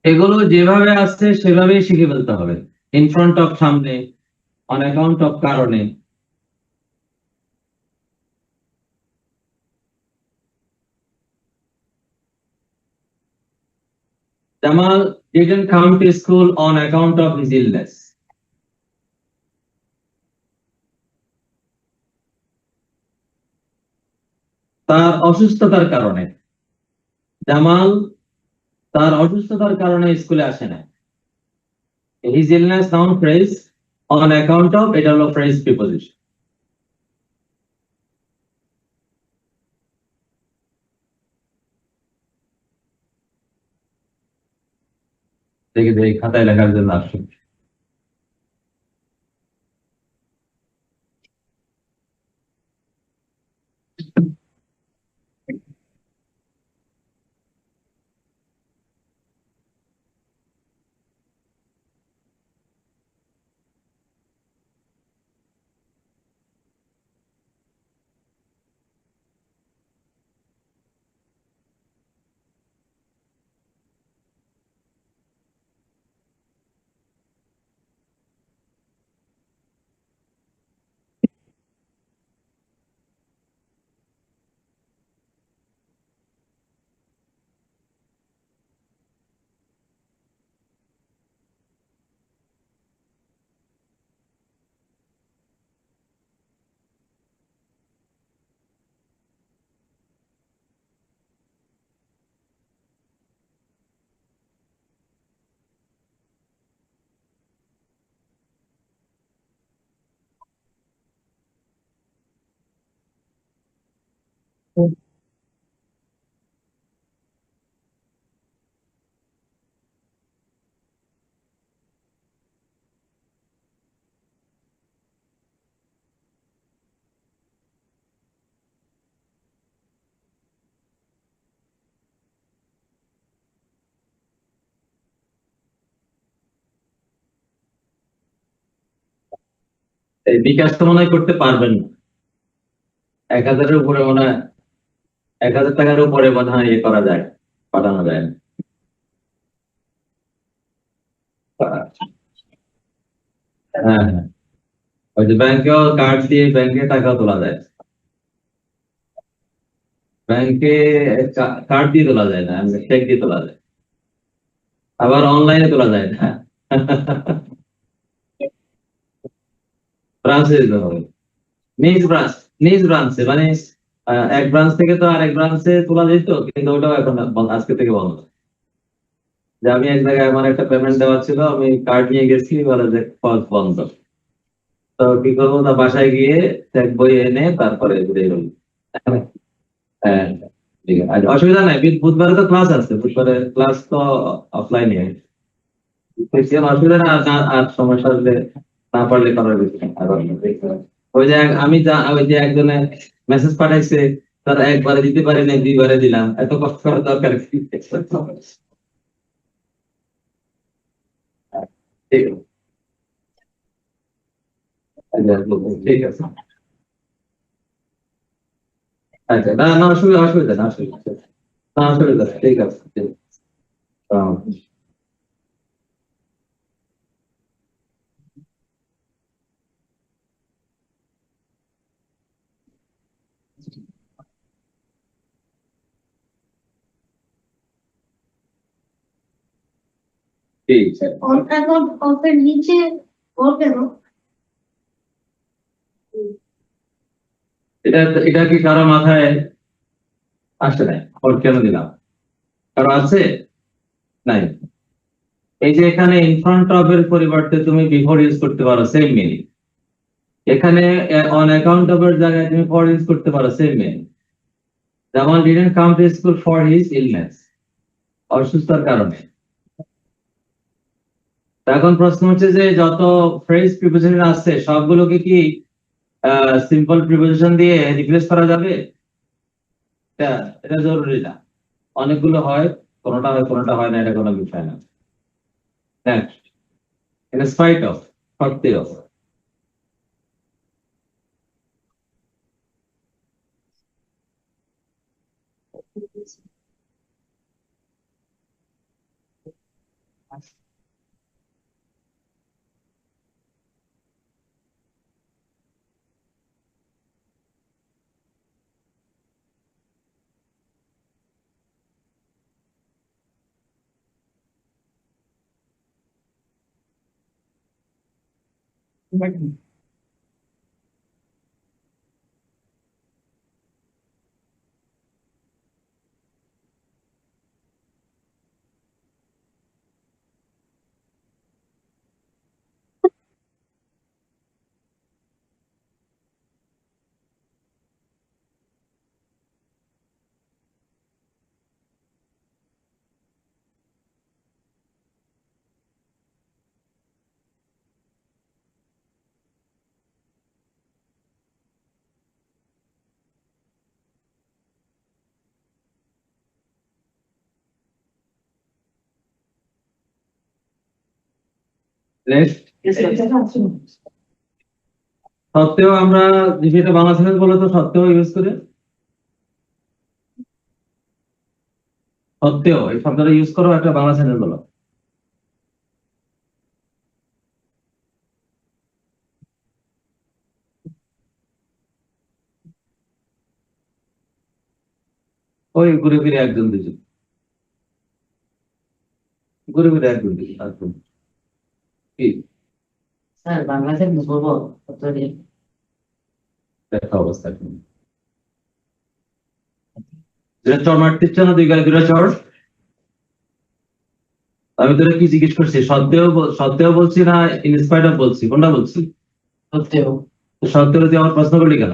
এগুলো যেভাবে আছে সেভাবেই শিখে ফেলতে হবে। ইন ফ্রন্ট অফ সামনে, অন অ্যাকাউন্ট অফ কারণে। Jamal didn't come to school on account of his illness. তার অসুস্থতার কারণে, জামাল তার অসুস্থতার কারণে স্কুলে আসে না। His illness noun phrase, on account of এটা হলো phrase preposition. দেখে দেখে খাতায় লেখার জন্য আসুন। এই বিকাশ তো মনে হয় করতে পারবেন না। 1,000-এর উপরে মনে হয়, 1,000 টাকার উপরে মনে হয় ইয়ে করা যায়, পাঠানো যায় না। হ্যাঁ হ্যাঁ, ওই যে ব্যাংকেও কার্ড দিয়ে ব্যাংকে টাকা তোলা যায়, ব্যাংকে কার্ড দিয়ে তোলা যায় না, চেক দিয়ে তোলা যায়, আবার অনলাইনে তোলা যায় না। ব্রাঞ্চে যেতে হবে, নিজ ব্রাঞ্চ, নিজ ব্রাঞ্চে মানে এক ব্রাঞ্চ থেকে তো আরেক ব্রাঞ্চে তোলা যেত, কিন্তু ওটাও এখন আজকে থেকে বন্ধ। যে আমি এক জায়গায় আমার একটা পেমেন্ট দেওয়া ছিল, আমি কার্ড নিয়ে গেছি, বলে যে পথ বন্ধ। তো কি করবো, তা বাসায় গিয়ে চেক বই এনে তারপরে ঘুরে গেল। হ্যাঁ, ঠিক আছে, আর অসুবিধা নাই, বুধবারে তো ক্লাস আছে, বুধবারে ক্লাস তো অফলাইনে, অসুবিধা না। আর সমস্যা হলে না পারলে করার বিষয় না। ওই যে ওই যে একজনে মেসেজ পাঠাইছে, তার একবারে দিতে পারি না, 2 বারে দিলাম, এত কষ্ট করার দরকার কি? ঠিক আছে, ঠিক আছে। আচ্ছা, না না, অসুবিধা, অসুবিধা না, অসুবিধা না, অসুবিধা নেই, ঠিক আছে, ঠিক আছে। ঠিক আছে। অন অ্যাকাউন্ট অফের নিচে ওর কেন? এটা এটা কি কারো মাথায় আসে নাই, ওর কেন দিলাম? কারো আছে? নাই। এই যে এখানে ইন ফ্রন্ট অফ এর পরিবর্তে তুমি বিফোর ইউজ করতে পারো, সেম মিনিং। এখানে অন অ্যাকাউন্ট অফ এর জায়গায় তুমি ফর ইউজ করতে পারো, সেম মিনিং। যেমন didn't come to school for his illness, অসুস্থতার কারণে। তো এখন প্রশ্ন হচ্ছে যে যত ফ্রেজ প্রিপোজিশন আছে সবগুলোকে কি সিম্পল প্রিপোজিশন দিয়ে রিপ্লেস করা যাবে? এটা এটা জরুরি না। অনেকগুলো হয়, কোনোটা হয় কোনোটা হয় না, এটা কোনো বিষয় না। নেক্সট, ইন স্পাইট অফ, সত্ত্বেও। নেক্সট, সত্ত্বেও আমরা যেটা বাংলা সেন্টেন্স বলে, তো সত্ত্বেও ইউজ করে, সত্ত্বেও এই শব্দটা ইউজ করো, একটা বাংলা সেন্টেন্স বলো। ওই ঘুরে ফিরে একজন দুজন, ঘুরে ফিরে একজন দুজন, একজন। কি স্যার বাংলাদেশের বলবো দেখা অবস্থা এখন? দুটা চড় মারতে ইচ্ছা না, 2 গালে 2টা চড়। আমি তোরা কি জিজ্ঞেস করছি? সত্ত্বেও সত্ত্বেও বলছি না ইনস্পাইট অফ বলছি? কোনটা বলছি? সত্ত্বেও। তো সত্ত্বেও তুই আমার প্রশ্ন করলি কেন?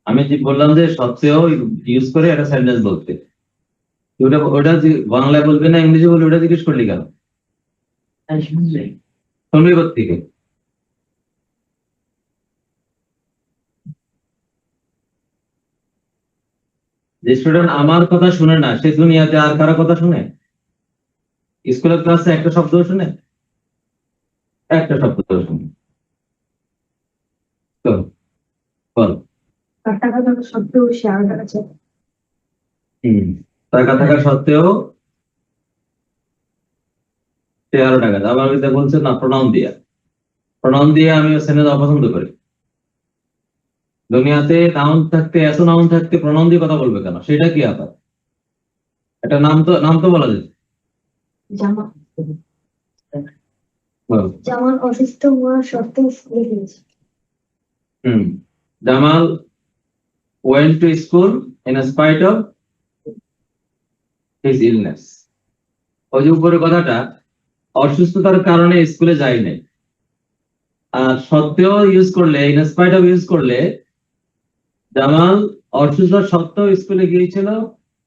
আমি যে বললাম যে সত্ত্বেও ইউজ করে একটা সেন্টেন্স বলতে, ওটা ওটা বাংলায় বলবে না ইংরেজি বলবে, ওটা জিজ্ঞেস করলি কেন? শুনবি কোত্থেকে? যে স্টুডেন্ট আমার কথা শুনে না, সে দুনিয়াতে আর কারো কথা শুনে? স্কুলের ক্লাসে একটা শব্দ শুনে, একটা শব্দ শুনে তো বল। টাকা থাকা সত্ত্বেও শেয়ার আছে। টাকা থাকা সত্ত্বেও 13 টাকা। আবার এটা বলছে না প্রোনাউন দিয়া, প্রোনাউন দিয়ে আমি সেন্টেন্স অপছন্দ করি। দুনিয়াতে নাউন থাকতে, এত নাউন থাকতে প্রোনাউন দিয়ে কথা বলবে কেন? সেটা কি আবার একটা নাম তো বলা যায়। জামা বল। জামাল অসুস্থ হওয়ার সত্ত্বেও স্কুলে গিয়েছে। Jamal went to school in spite of his illness. ওই যে উপরে কথাটা, অসুস্থতার কারণে স্কুলে যায় নাই। আর সত্ত্বেও ইউজ করলে, ইন স্পাইট অফ ইউজ করলে, জামাল অসুস্থ সত্ত্বেও স্কুলে গিয়েছিল।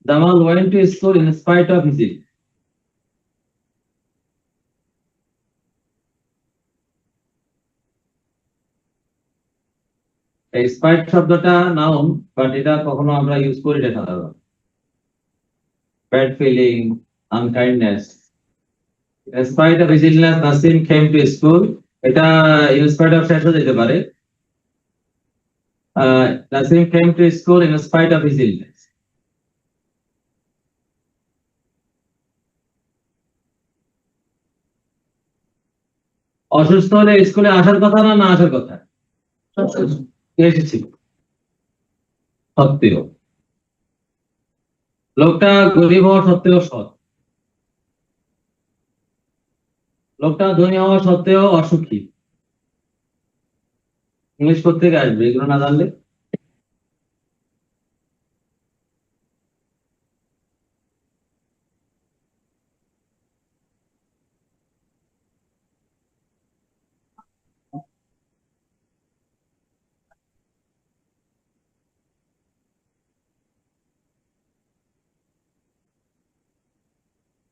Jamal went to school in spite of his illness. এই স্পাইট শব্দটা নাউন, বাট এটা কখনো আমরা ইউজ করি না সাধারণত। Bad feeling, unkindness. In spite of his illness, Nasim came to school. এটা in spite of শেষ হয়ে যেতে পারে। Nasim came to school in spite of his illness. অসুস্থ হলে স্কুলে আসার কথা না, না আসার কথা? এসেছিল সত্ত্বেও। লোকটা গরিব হওয়া সত্ত্বেও সৎ। লোকটা ধনী হওয়া সত্ত্বেও অসুখী। ইংলিশ কোত্থেকে আসবে এগুলো না জানলে?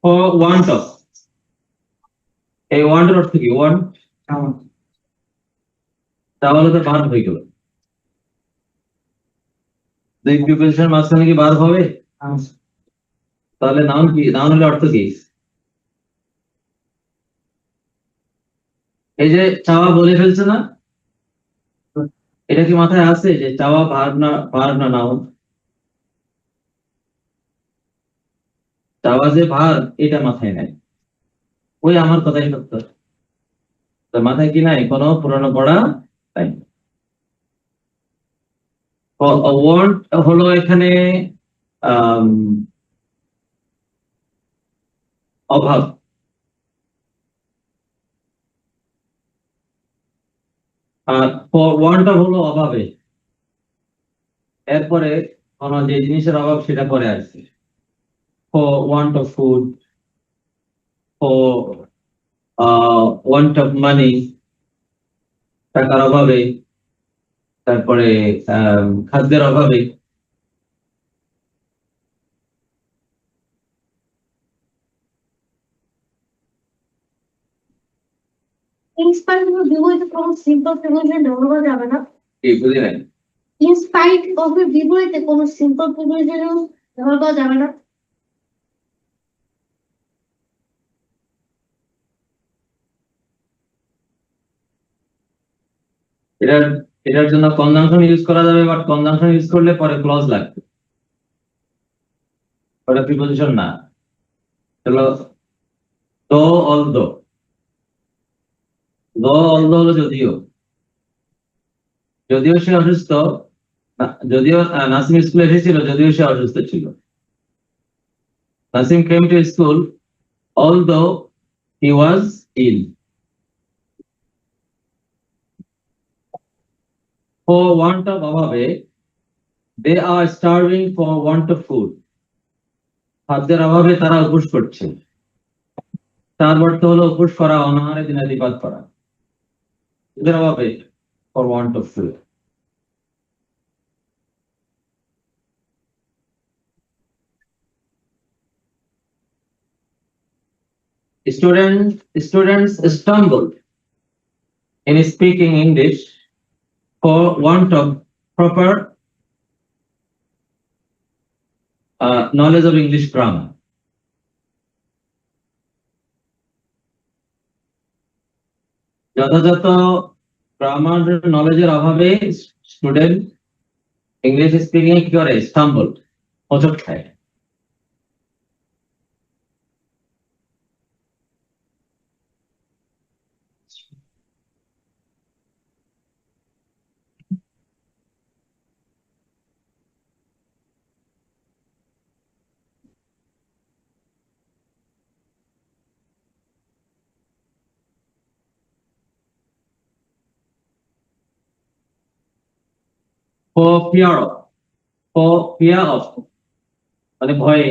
For want of, এই ওয়ান্টের অর্থ কি? ওয়ান্ট তাহলে তো ভার্ব হয়ে গেল। দুই প্রিপোজিশন মাঝখানে কি ভার্ব হবে? তাহলে নাউন কি? নাউন হলে অর্থ কি? এই যে চাওয়া বলে ফেলছে না, এটা কি মাথায় আছে যে চাওয়া ভার্ব না নাউন? চাওয়া যে ভার্ব এটা মাথায় নাই। ওই আমার কথাই সত্য। তো মাথায় কি নাই? কোনো পুরানো পড়া তাই। ওয়ান্ট হলো এখানে অভাব। আর ওয়ান্ট হলো অভাবে, এরপরে কোন যে জিনিসের অভাব সেটা পরে আসছে। For want of food, for want of money, টাকার অভাবে, তারপরে খাদ্যের অভাবে। ইনস্পাইট অফ বিপরীতে কোনো সিম্পল প্রিপোজিশন ব্যবহার করা যাবে না। কি বুঝি নাই? ইনস্পাইট অফ এর বিপরীতে কোনো সিম্পল প্রিপোজিশন ব্যবহার করা যাবে না। এটার এটার জন্য কনজাংশন ইউজ করা যাবে, বাট কনজাংশন ইউজ করলে পরে ক্লজ লাগবে, ওটা প্রিপোজিশন না। চলো, দো অলদো। দো অলদো হলো যদিও। যদিও সে অসুস্থ, যদিও নাসিম স্কুলে এসেছিল, যদিও সে অসুস্থ ছিল। Nasim came to school although he was ill. For want of অভাবে, they are starving for want of food. খাদ্যের অভাবে তারা উপোস করছে। তার অর্থ হলো উপোস করা, অনাহারে দিনাতিপাত করা। এদের অভাবে, for want of food. Students stumbled in speaking English for want of proper knowledge of English grammar. যথাযথ গ্রামার নলেজের অভাবে স্টুডেন্ট ইংলিশ স্পিকিং এ কি করে স্টাম্বল হোঁচট খায়। For fear of, for fear of মানে ভয়ে।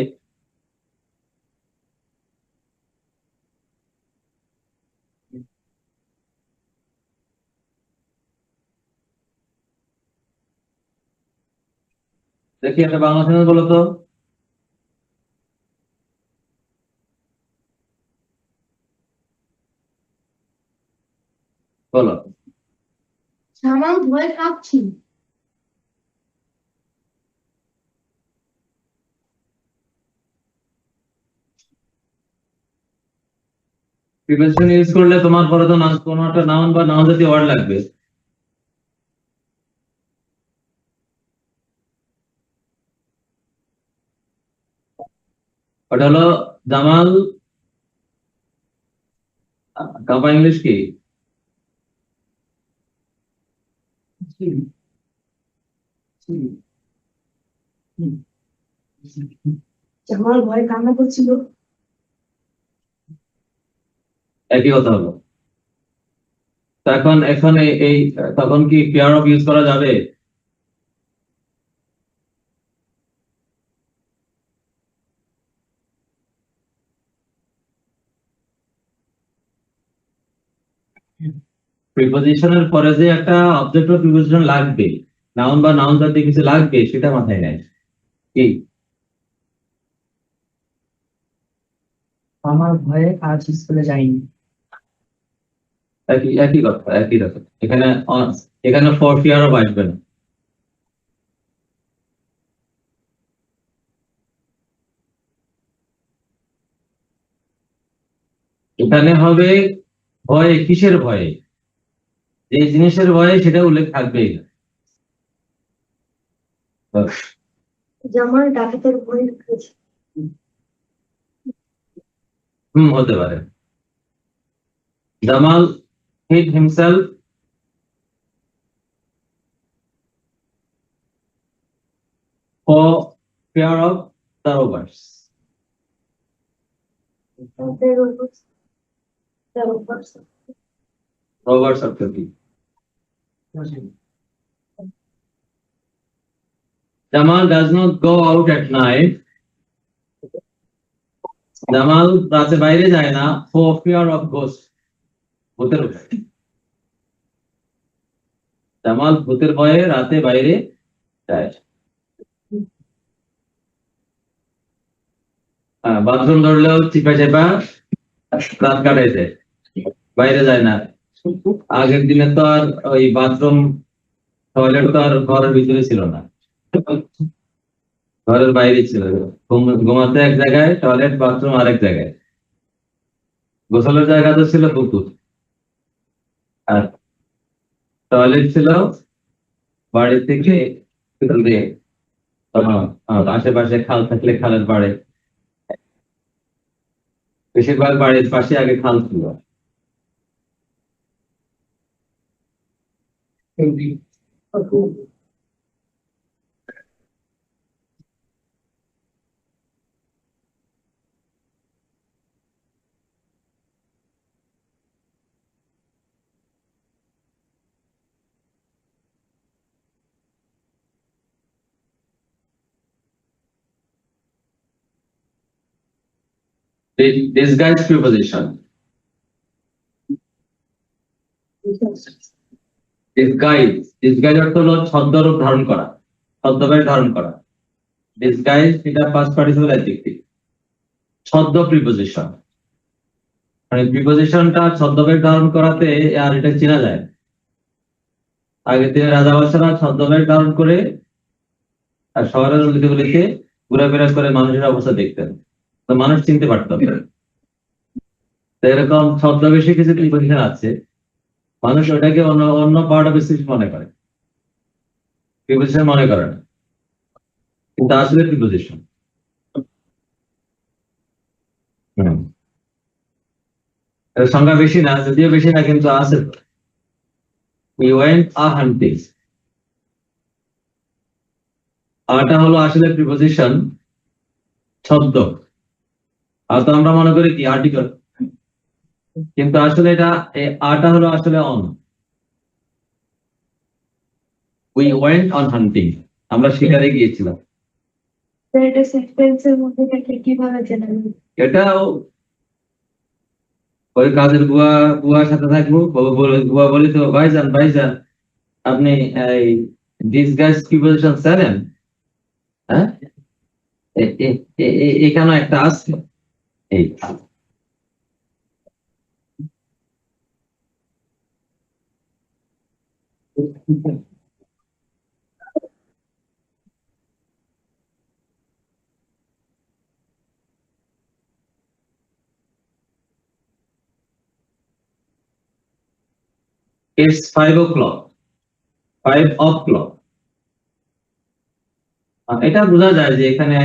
দেখি একটা বাংলা সেন্টেন্স বলো তো। বলো। জামাল ভয়ে কাঁপছি। প্রিপোজিশন ইউজ করলে তোমার পরে তো কোনো একটা নাউন বা নাউন জাতীয় ওয়ার্ড লাগবে। ওটা হলো জামাল কাপা ইংলিশ কি? জামাল ভয়ে কান্না করছিল। একই কথা হলো। তো এখন এখন এই তখন কি ফিয়ার অফ ইউজ করা যাবে? প্রিপোজিশনের পরে যে একটা অবজেক্ট অফ প্রিপোজিশন লাগবে, নাউন বা নাউন জাতীয় কিছু লাগবে, সেটা মাথায় নেয় কি? আমার ভয়ে আজ স্কুলে যাইনি। একই একই কথা, একই কথা। এখানে এখানে ফর ফিয়ার অফ আসবে না। এখানে হবে ভয়ে, কিসের ভয়ে? যে জিনিসের ভয়ে সেটা উল্লেখ থাকবেই না। জামাল ডাকাতের ভয়ে কাঁপছে। হতে পারে। Jamal hid himself for fear of the robbers. Robbers অর্থ কি? Jamal does not go out at night. Jamal রাতে বাইরে যায় না for fear of ghosts. ভূতের ভয়ে। জামাল ভূতের ভয়ে রাতে বাইরে যায়। বাথরুম ধরলেও চিপা চেপা রাত কাটাই যায়, বাইরে যায় না। আগের দিনে তো আর ওই বাথরুম টয়লেট তো আর ঘরের ভিতরে ছিল না, ঘরের বাইরে ছিল। ঘুমাতে এক জায়গায়, টয়লেট বাথরুম আরেক জায়গায়, গোসলের জায়গা তো ছিল পুকুর, আর টয়লেট ছিল বাড়ি থেকে দূরে। আশেপাশে খাল থাকলে খালের পাড়ে, বেশিরভাগ বাড়ির পাশে আগে খাল ছিল। Disguise preposition. Disguise অর্থ হলো ছদ্মরূপ ধারণ করা, ছদ্মবেশ ধারণ করা। ডিসগাইজ এটা পাস্ট পার্টিসিপল অ্যাডজেক্টিভ। ছদ্ম প্রিপোজিশন মানে প্রিপোজিশনটা ছদ্মবেশ ধারণ করাতে আর এটা চেনা যায়। আগের দিনে রাজাবাদশারা ছদ্মবেশ ধারণ করে আর শহরের অলিতে ঘোরাফেরা করে মানুষের অবস্থা দেখতেন, তো মানুষ চিনতে পারত। এরকম ছদ্মবেশে কিছু প্রিপোজিশন আছে মানুষ ওটাকে অন্য অন্য পার্ট অফ স্পিচ মনে করে, প্রিপোজিশন মনে করে না, কিন্তু আসলে প্রিপোজিশন। এর সংখ্যা বেশি না, যদিও বেশি না, কিন্তু আছে। We went a hunting. আটা হলো আসলে প্রিপোজিশন, শব্দ। আর তো আমরা মনে করি কি আর্টিকেল, কিন্তু আসলে এটা আটা হলো আসলে on. We went on hunting. আমরা শিকারে গিয়েছিলাম। এটা সেন্টেন্সের মধ্যে থেকে কিভাবে জানাবো? এটাও ওই কাজের বুয়ার সাথে থাকবো, বুয়া বলি তো ভাইজান ভাইজান আপনি এই ডিসগাইজ প্রিপোজিশন জানেন? হ্যাঁ, এখানে একটা আছে এই। It's 5 o'clock. 5 o'clock. এটা বোঝা যায় যে এখানে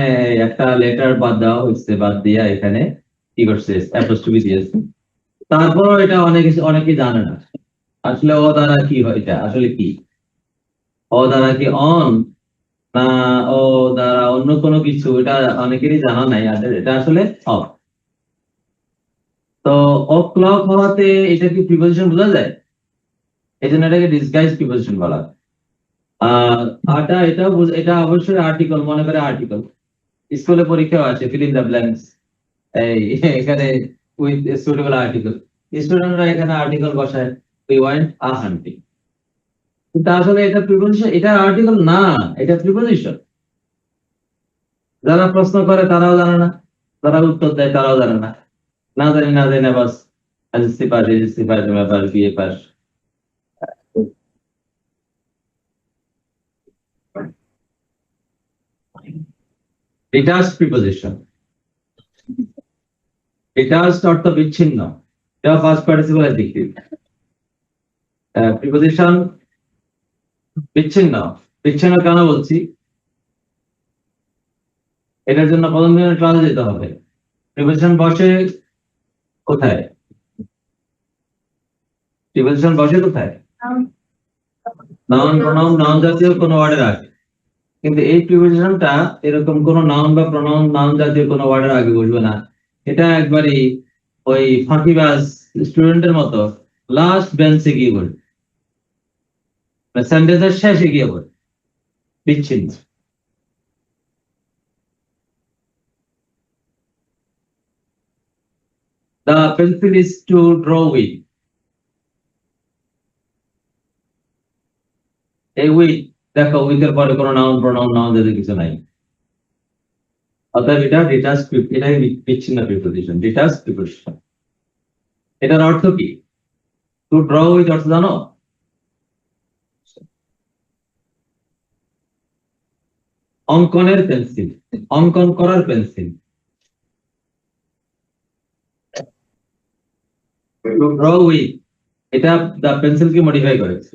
একটা লেটার বাদ দেওয়া হয়েছে, বাদ দিয়া এখানে কি করছে অ্যাপোস্ট্রফি দিয়েছে। তারপরও এটা অনেকে জানে না আসলে ও দ্বারা কি হয়, এটা আসলে কি ও দ্বারা কি অন না ও দ্বারা অন্য কোনো কিছু, এটা অনেকেরই জানা নাই। আর এটা আসলে অফ। তো অফ ক্লক হওয়াতে এটা কি প্রিপোজিশন বোঝা যায়, এই জন্য এটাকে ডিসগাইজ প্রিপোজিশন বলা হয়। আর আটা এটা অবশ্যই আর্টিকেল, মনে করে আর্টিকেল। স্কুলে পরীক্ষাও আছে, ফিল ইন দ্য ব্ল্যাঙ্কস, এই এখানে উইথ সুটেবল আর্টিকেল। স্টুডেন্টরা এখানে আর্টিকেল বসায়, উই ওয়েন্ট আ হান্টিং। কিন্তু আসলে এটা প্রিপোজিশন, এটা আর্টিকেল না, এটা প্রিপোজিশন। যারা প্রশ্ন করে তারাও জানে না, যারা উত্তর দেয় তারাও জানে না, না জানি না বাস SSC pass, SSC pass, MA pass, BA pass. Detached preposition. Detached অর্থ বিচ্ছিন্ন, এটা ফার্স্ট পার্টিসিপল অ্যাডজেক্টিভ। প্রিপোজিশন বিচ্ছিন্ন। বিচ্ছিন্ন কেন বলছি, এটার জন্য প্রথম দিনের ক্লাসে যেতে হবে। প্রিপোজিশন বসে কোথায়? প্রিপোজিশন বসে কোথায়? নাউন, প্রোনাউন, নাউন জাতীয় কোনো ওয়ার্ডের আগে। কিন্তু এই প্রিপোজিশনটা এরকম কোন নাউন বা প্রোনাউন, নাউন জাতীয় কোনো ওয়ার্ডের আগে বসবে না। এটা একবারই ওই ফাঁকিবাজ স্টুডেন্টের মতো লাস্ট বেঞ্চে গিয়ে বলবে, সেন্টেন্সের শেষে গিয়ে বলবে, বিচ্ছিন্ন। The pencil is to draw with. এই উইথ, দেখো উইথের পরে কোনো নাউন প্রোনাউন নাউন জাতীয় কিছু নাই। অর্থাৎ এটা ডিটাচড, এটা বিচ্ছিন্ন প্রিপোজিশন, ডিটাচড প্রিপোজিশন। এটার অর্থ কি? টু ড্র উইথ অর্থ জানো? অঙ্কনের পেন্সিল, অঙ্কন করার পেন্সিল। টু ড্র উইথ, এটা দা পেন্সিলকে মডিফাই করেছে।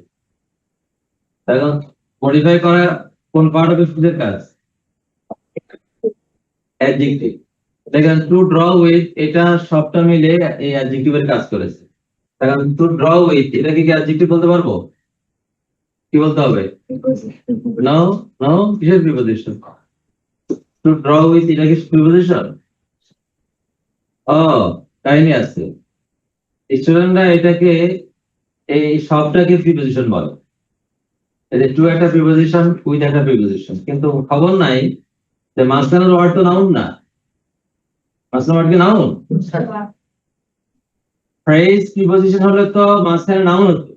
এখন মডিফাই করা কোন পার্ট অফ স্পিচের কাজ? অ্যাডজেক্টিভ। দেখেন টু ড্র উইথ, এটা সবটা মিলে এই অ্যাডজেক্টিভের কাজ করেছে। এখন টু ড্র উইথ, এটাকে কি অ্যাডজেক্টিভ বলতে পারবো? কি বলতে হবে? নো, নো, কিসের প্রিপোজিশন? টু ড্র উইথ, এটা কি প্রিপোজিশন? ও, কাহিনী আছে। স্টুডেন্টরা এটাকে এই সবটাকে প্রিপোজিশন বলে। এই যে টু একটা প্রিপোজিশন, উইথ একটা প্রিপোজিশন, কিন্তু খবর নাই যে মাঝখানের ওয়ার্ড তো নাউন না। মাঝখানের ওয়ার্ড কি নাউন? ফ্রেজ প্রিপোজিশন হলে তো মাঝখানে নাউন হতো।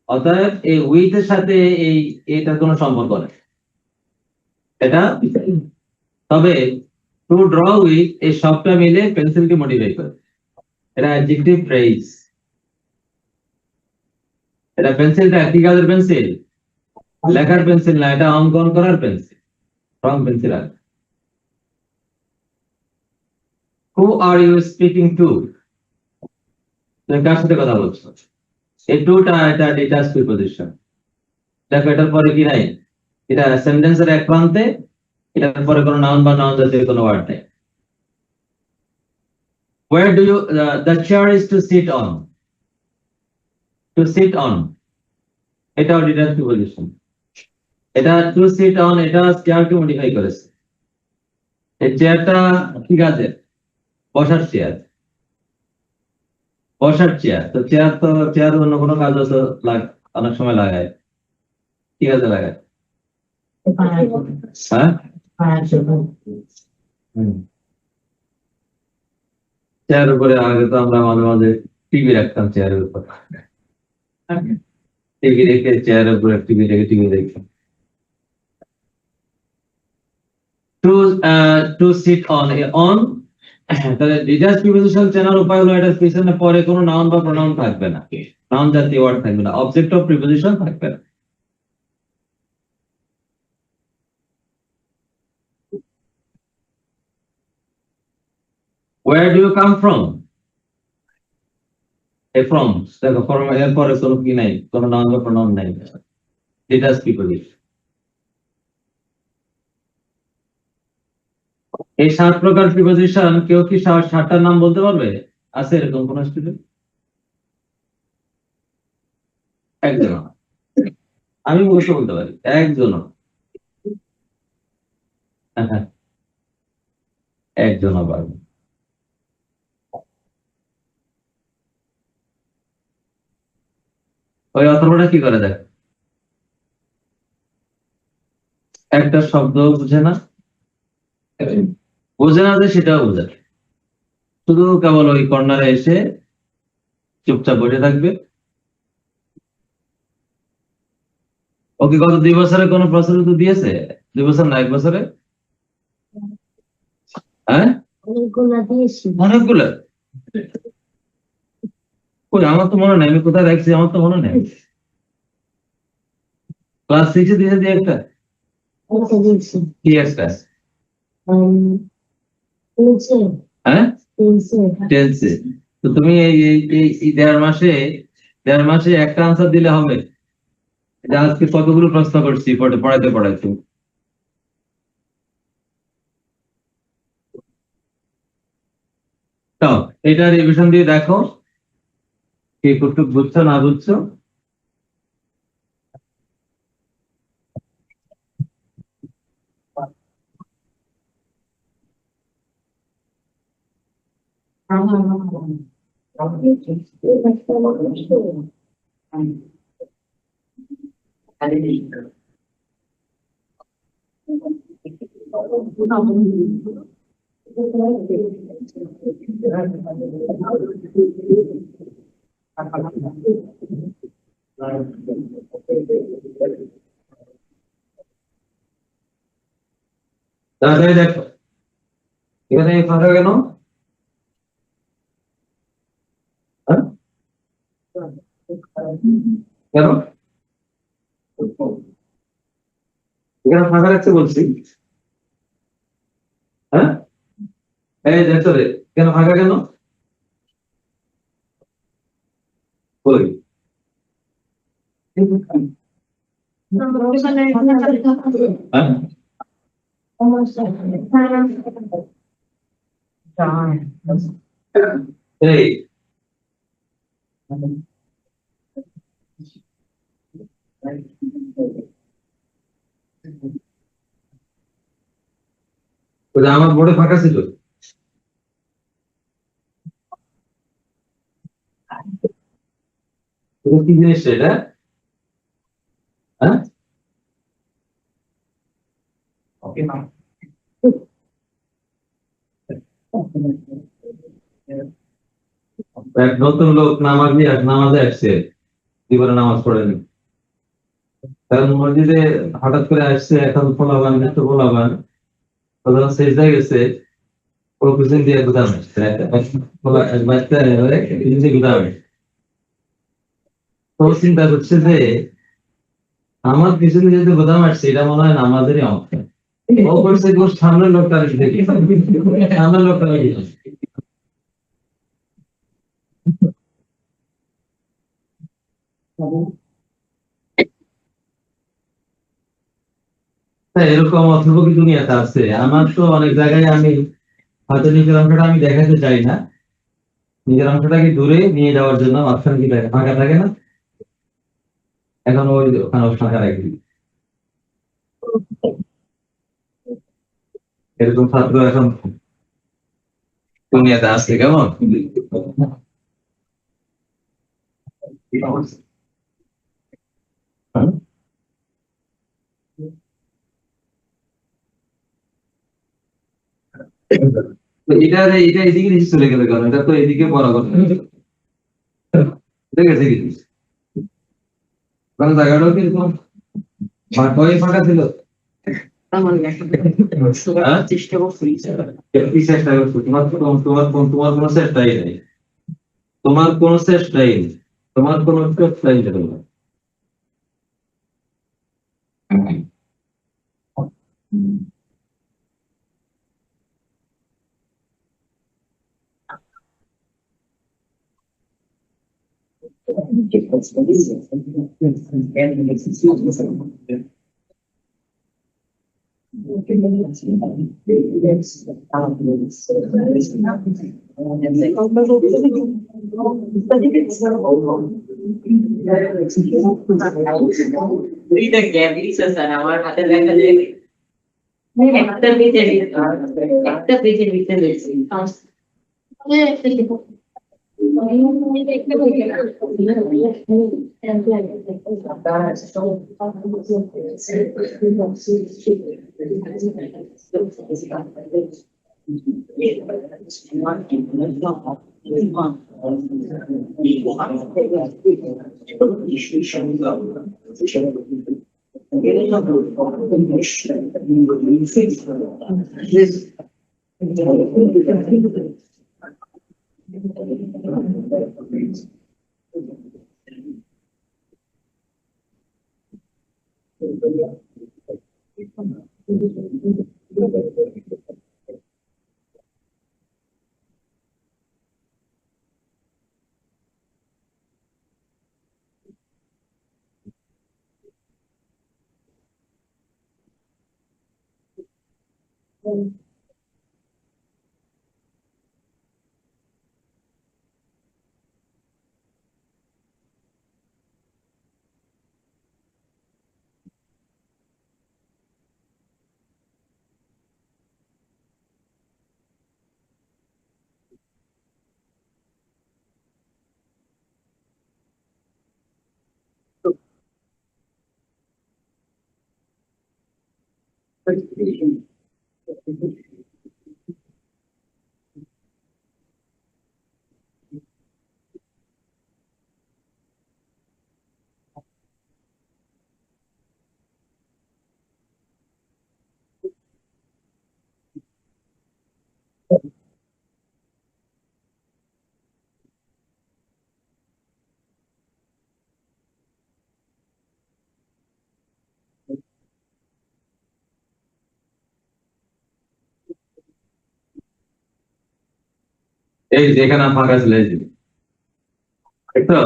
অতএব এই উইথ এর সাথে এটার কোনো সম্পর্ক নেই এটা। তবে টু ড্র উইথ, এই সবটা মিলে পেন্সিলকে মডিফাই করে, এটা অ্যাডজেক্টিভ ফ্রেজ। এটা পেন্সিলটা কি কাজের পেন্সিল? লেখার পেন্সিল না, এটা অঙ্কন করার পেন্সিল, রং পেন্সিল। আর who are you speaking to? তুমি কার সাথে কথা বলছো? এই টুটা এটা ডিটাচ প্রিপোজিশন। দেখো এটার পরে কি নাই, এটা সেন্টেন্সের এক প্রান্তে, এটার পরে কোনো নাউন বা নাউন জাতীয় কোনো ওয়ার্ড নেই। Where do you the chair is to sit on, to sit on, এটাও ডিটাচ প্রিপোজিশন। এটা টু সিট অন, এটা চেয়ারকে মডিফাই করেছে। এই চেয়ারটা কি কাজের? বসার চেয়ার, বসার চেয়ার। তো চেয়ার অন্য কোনো কাজও তো অনেক সময় লাগায়। কি কাজে লাগায়? হ্যাঁ, চেয়ারের উপরে আগে তো আমরা মাঝে মাঝে টিভি রাখতাম চেয়ারের উপর, টিভি রেখে চেয়ারের উপরে টিভি রেখে টিভি দেখতাম। টু সিট অন, অন তাহলে ডিটাচ প্রিপোজিশন চেনার উপায় হলো এটার পিছনে পরে কোনো নাউন বা প্রোনাউন থাকবে না, নাউন জাতীয় ওয়ার্ড থাকবে না, অবজেক্ট অফ প্রিপোজিশন থাকবে না। Where do you come from? এই from, দেখো from এর পরে কোনো কি নাই, কোনো নাউন বা প্রোনাউন নাই, ডিটাচ প্রিপোজিশন। এই 7 প্রকার প্রিপোজিশন কেউ কি 7টার নাম বলতে পারবে? আছে এরকম কোন স্টুডেন্ট? একজন, আমি মুখস্থ বলতে পারি, একজন, একজন পারবে। ওই অথর্বটা কি করে দেখ, একটা শব্দ বুঝে না, বোঝে না যে সেটাও বোঝে, শুধু কেবল ওই কর্নারে এসে চুপচাপ বসে থাকবে। ওকে গত 2 বছরে কোনো প্রশ্ন তো দিয়েছে? 2 বছর না 1 বছরে? হ্যাঁ, অনেকগুলা দিয়েছি। অনেকগুলো। কই আমার তো মনে নেই, আমি কোথায় রাখছি, আমার তো মনে নেই। ক্লাস 6 এ দিয়েছে দিয়ে একটা, একটা দিয়েছি। কি একটা? তিনশো, হ্যাঁ, তিনশো। টেন্সে। তো তুমি এই 1.5 মাসে একটা আনসার দিলে হবে? এটা আজকে কতগুলো প্রশ্ন করছি পড়াইতে। তো এটা রিভিশন দিয়ে দেখো কে কতটুকু বুঝছো না বুঝছো। তাহলে দেখো এখানে ফাঁকা কেন? হ্যাঁ? কেন এখানে ফাঁকা রাখতে বলছি? হ্যাঁ, এই দেখো রে, কেন ফাঁকা কেন? কই হ্যাঁ, এই ওই যে আমার বোর্ডে ফাঁকা ছিল। এটা কি জিনিস এটা? হ্যাঁ, ওকে না, এক নতুন লোক নামাজে আসছে, জীবনে নামাজ পড়েনি, কারণ মসজিদে হঠাৎ করে আসছে, এখন পোলাবান একটু পোলাবান প্রধান সেজদায় গেছে, ও পিছন দিয়ে গুদাম আসছে, বাচ্চা পিছন দিয়ে গুদাম আসছে। তো চিন্তা করছে যে আমার পিছনে যেহেতু গুদাম আসছে, এটা মনে হয় নামাজেরই অংশ। ও করছে সামনের লোকটা দেখি, সামনের লোকটা দেখি, হ্যাঁ, এরকম অথর্বকি দুনিয়াতে আছে। আমার তো অনেক জায়গায় আমি হয়তো নিজের অংশটা আমি দেখাতে চাই না, নিজের অংশটাকে দূরে নিয়ে যাওয়ার জন্য মাঝখানে কি থাকে, ফাঁকা থাকে না, এখন ওই ওখানে ফাঁকা রাখি। এরকম ছাত্র এখন দুনিয়াতে আসছে কেমন। হ্যাঁ? তো এটা এদিকে নিচে চলে গেলে কারণ এটা তো এদিকে বরাবর, ঠিক আছে কি কারণ জায়গাটাও কিরকম ফাঁকা ছিল। হ্যাঁ? চেষ্টা করছি কি চেষ্টা করছো? তোমার কোনো চেষ্টাই নেই, তোমার কোনো চেষ্টাই নেই, তোমার কোনো চেষ্টাই নেই। দুইটা গ্যাপ দিছে স্যার আমার হাতে দেখা যায় একটা পেজের ভিতরে রয়েছে এই যেখানে ফাঁকা ছিল এই যে, দেখছো?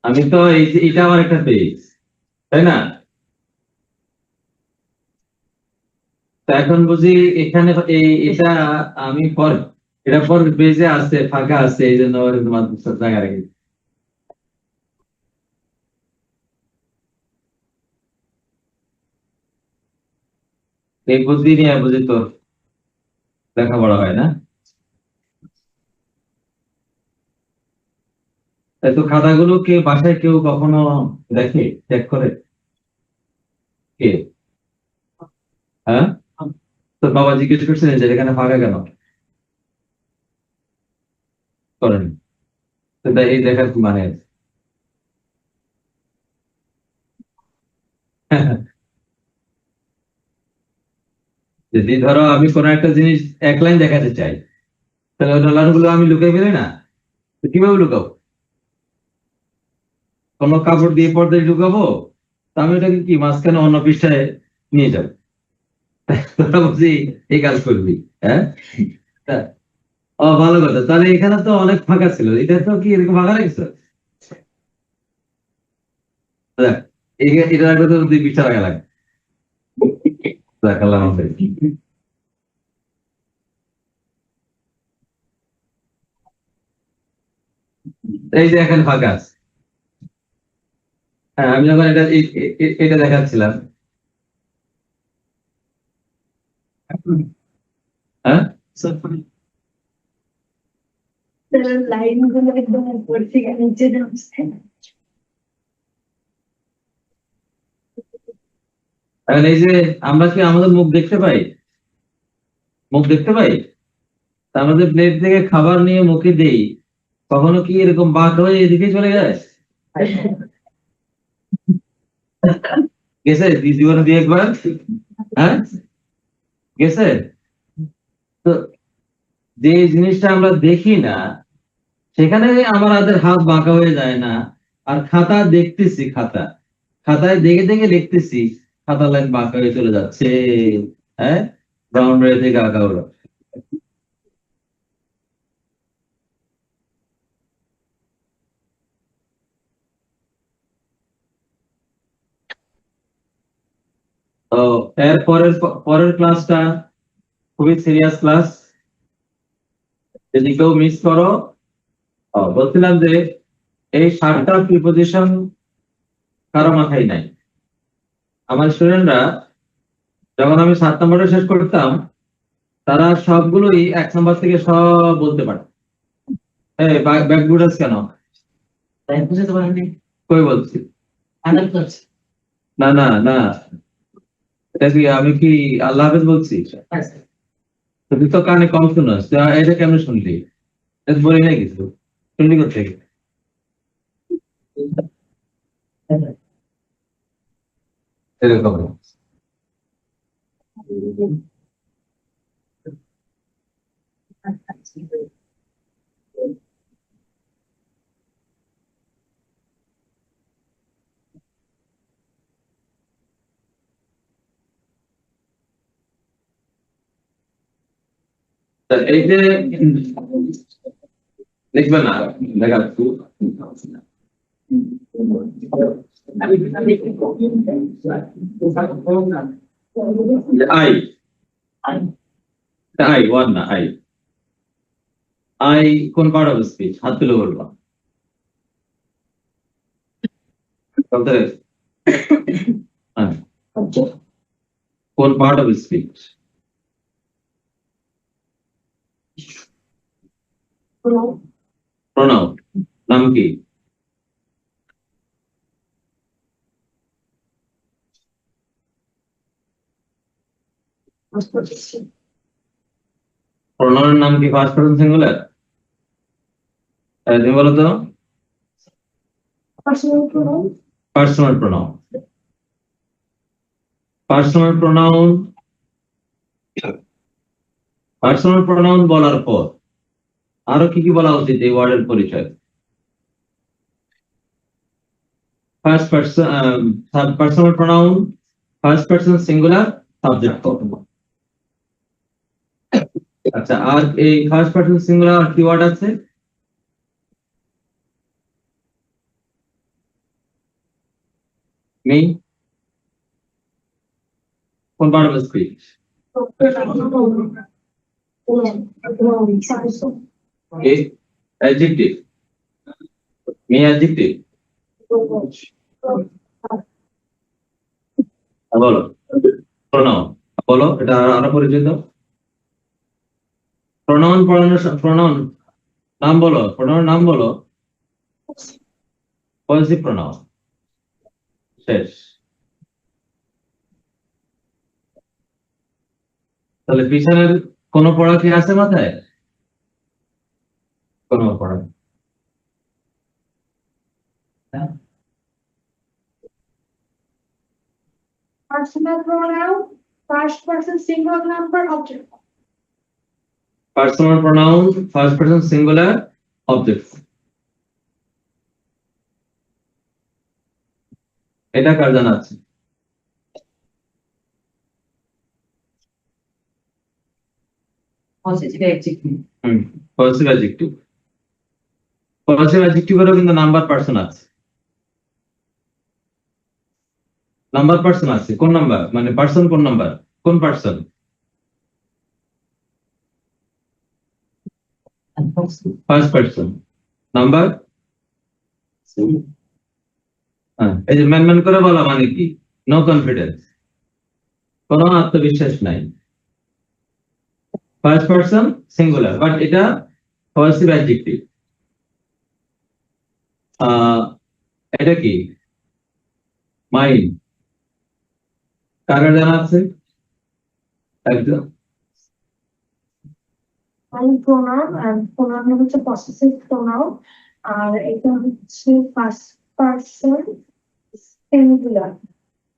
আমি তো এই যে এটা আমার একটা পেজ, তাই না? তো এখন বুঝি এখানে এটা আমি পর এটা পর পেজে আছে, ফাঁকা আছে, এই জন্য ওর মাদ্রাসার জায়গা রেখে এই বুদ্ধি নিয়ে বুঝি তো লেখাপড়া হয় না। তাই তো খাতাগুলো কে বাসায় কেউ কখনো দেখে, চেক করে? কে? হ্যাঁ, তোর বাবা জিজ্ঞেস করছিলেন যে এখানে ফাঁকা কেন করেন? তো তাই এই দেখার কি মানে আছে? যদি ধরো আমি কোনো একটা জিনিস এক লাইন দেখাতে চাই, তাহলে ওই লাইন গুলো আমি লুকাই ফেলি না? তো কিভাবে লুকাবো? কোনো কাপড় দিয়ে পর্দায় লুকাবো? তো আমি ওটাকে কি মাঝখানে অন্য পৃষ্ঠায় নিয়ে যাবো? তোরা বুঝি এই কাজ করবি? হ্যাঁ, ও ভালো কথা। তাহলে এখানে তো অনেক ফাঁকা ছিল, এটা তো কি এরকম ফাঁকা রেখেছো? দেখ, এটা রাখলে তো 2 পৃষ্ঠা রাখা লাগে। দেখ, আল্লাহ হাফেজ। এই যে এখানে ফাঁকা আছে। হ্যাঁ, আমি যখন এটা দেখাচ্ছিলাম, হ্যাঁ, লাইন গুলো একদম উপর থেকে নিচে নামছে। এখন এই যে আমরা কি আমাদের মুখ দেখতে পাই? মুখ দেখতে পাই? তা আমাদের প্লেট থেকে খাবার নিয়ে মুখে দেই, কখনো কি এরকম বাঁক হয়ে এদিকে চলে যায়? গেছে জীবনে দিয়ে একবার? হ্যাঁ, গেছে? তো যে জিনিসটা আমরা দেখি না, সেখানে আমাদের হাত বাঁকা হয়ে যায় না। আর খাতা দেখতেছি, খাতায় দেখে দেখে লিখতেছি, খাতা লাইন বাঁকা হয়ে চলে যাচ্ছে। হ্যাঁ, বাউন্ডারি থেকে আঁকা হলো। তো এর পরের ক্লাসটা খুবই সিরিয়াস ক্লাস, যদি কেউ মিস করো। বলছিলাম যে এই 7টা প্রিপোজিশন কারো মাথায় নাই। আমার স্টুডেন্টরা যখন আমি 7 নম্বরে শেষ করতাম, তারা সবগুলোই 1 নম্বর থেকে সব বলতে পারে। এই ব্যাকগুডাস কেন? বুঝতে পারেননি? কই বলছি? আনন্দ করছে। না না না, এটা কি আমি কি আল্লাহ হাফেজ বলছি? তো তুই তো কানে কম শুনস, তো এটা কেমন শুনলি? এটা বলি না কিছু, শুনলি কোথেকে? এরকম তা এই যে লিখবে না, দেখাচ্ছি। আই আই ওয়ান না, আই কোন পার্ট অফ স্পিচ? হাত তুলে বলবা। বলতে হ্যাঁ, কোন পার্ট অফ স্পিচ? প্রনাউন। নাম কি? প্রনাউনের নাম কি ফার্স্ট পারসন সিঙ্গুলার? তুমি বলো তো। Personal pronoun. Personal pronoun. Personal pronoun, personal pronoun বলার পর আরো কি কি বলা উচিত এই ওয়ার্ডের পরিচয়? First person, personal pronoun, first person singular, subject form. আচ্ছা, আর এই ফার্স্ট পারসন সিঙ্গুলার কি ওয়ার্ড আছে? মি, কোন part of speech? Adjective. Me adjective. বলো প্রনাউন, বলো এটা আরো পরিচিত। প্রনাউন পড়ানোর প্রনাউন নাম বলো, প্রনাউন নাম বলো। Positive pronoun. শেষ। তাহলে পিছনের কোন পড়া কি আছে মাথায়? কোন পড়া? Personal pronoun, first person single number object. Personal pronoun, first person singular, object. এটা কার জানা আছে? Positive adjective. Positive adjective. পজিটিভ অ্যাডজেক্টিভেরও কিন্তু নাম্বার পার্সন আছে। নাম্বার পার্সন আছে, কোন নাম্বার মানে পার্সন, কোন নাম্বার, কোন পার্সন? First person. নাম্বার, এই যে ম্যান করে বলা মানে কি? নো কনফিডেন্স, কোনো আত্মবিশ্বাস নাই। ফার্স্ট পার্সন সিঙ্গুলার, বাট এটা পজিটিভ অ্যাডজেক্টিভ। এটা কি? মাইন্ড। কার জানা আছে? একদম। প্রোনাউন, আর প্রোনাউন হচ্ছে পসেসিভ প্রোনাউন, আর এটা হচ্ছে ফার্স্ট পারসন সিঙ্গুলার।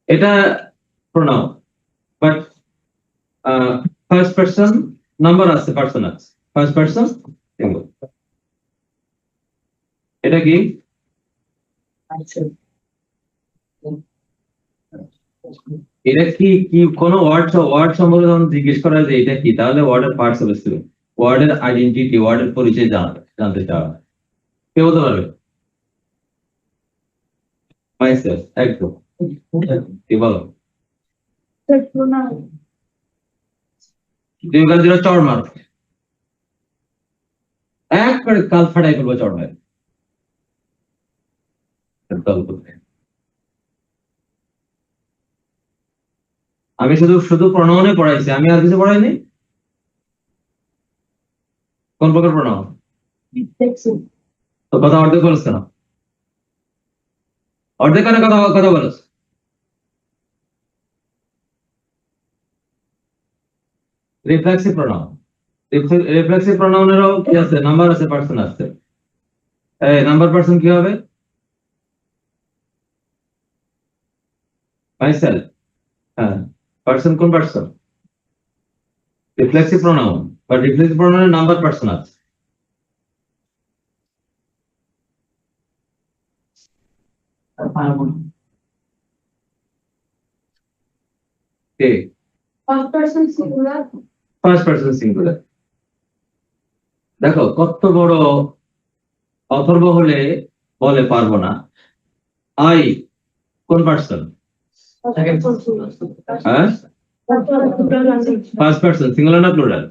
এটা pronoun, but first person number আছে, পার্সন আছে, ফার্স্ট পার্সন সিঙ্গুলার। এটা কি? এটা কি কি কোন ওয়ার্ড সম্পর্কে যখন জিজ্ঞেস করা যায় এটা কি, তাহলে ওয়ার্ডের পার্টস হবে, ওয়ার্ডের আইডেন্টিটি, ওয়ার্ডের পরিচয় জানতে চাওয়া। কে বলতে পারবে? মাইসেলফ, একদম। কি বলো? প্রোনাউন। দুই গাল দিলে চড় মার, একবারে কাল ফাটাই করবো চড় মার। আমি শুধু শুধু প্রণয়নে পড়াইছি, আমি আর কিছু পড়াইনি। কোন প্রকার প্রণয়ন? তো কথা অর্ধেক বলছ না, অর্ধেক কথা কথা বলছ। রিফ্লেক্সিভ প্রণয়ন, রিফ্লেক্সিভ প্রণয়নেরও কি আছে? নাম্বার আছে, পার্সন আছে। এই নাম্বার পার্সন কি হবে? মাইসেলফ। হ্যাঁ, পার্সন কোন পার্সন? রিফ্লেক্সিভ প্রোনাউন, বা রিফ্লেক্সিভ প্রোনাউনের নাম্বার পার্সন আছে। কে? First person singular. First person singular. দেখো কত বড় অথর্ব হলে বলে পারবো না। আই কোন পার্সন? হ্যাঁ, ফার্স্ট পার্সন সিঙ্গুলার না প্লুরাল?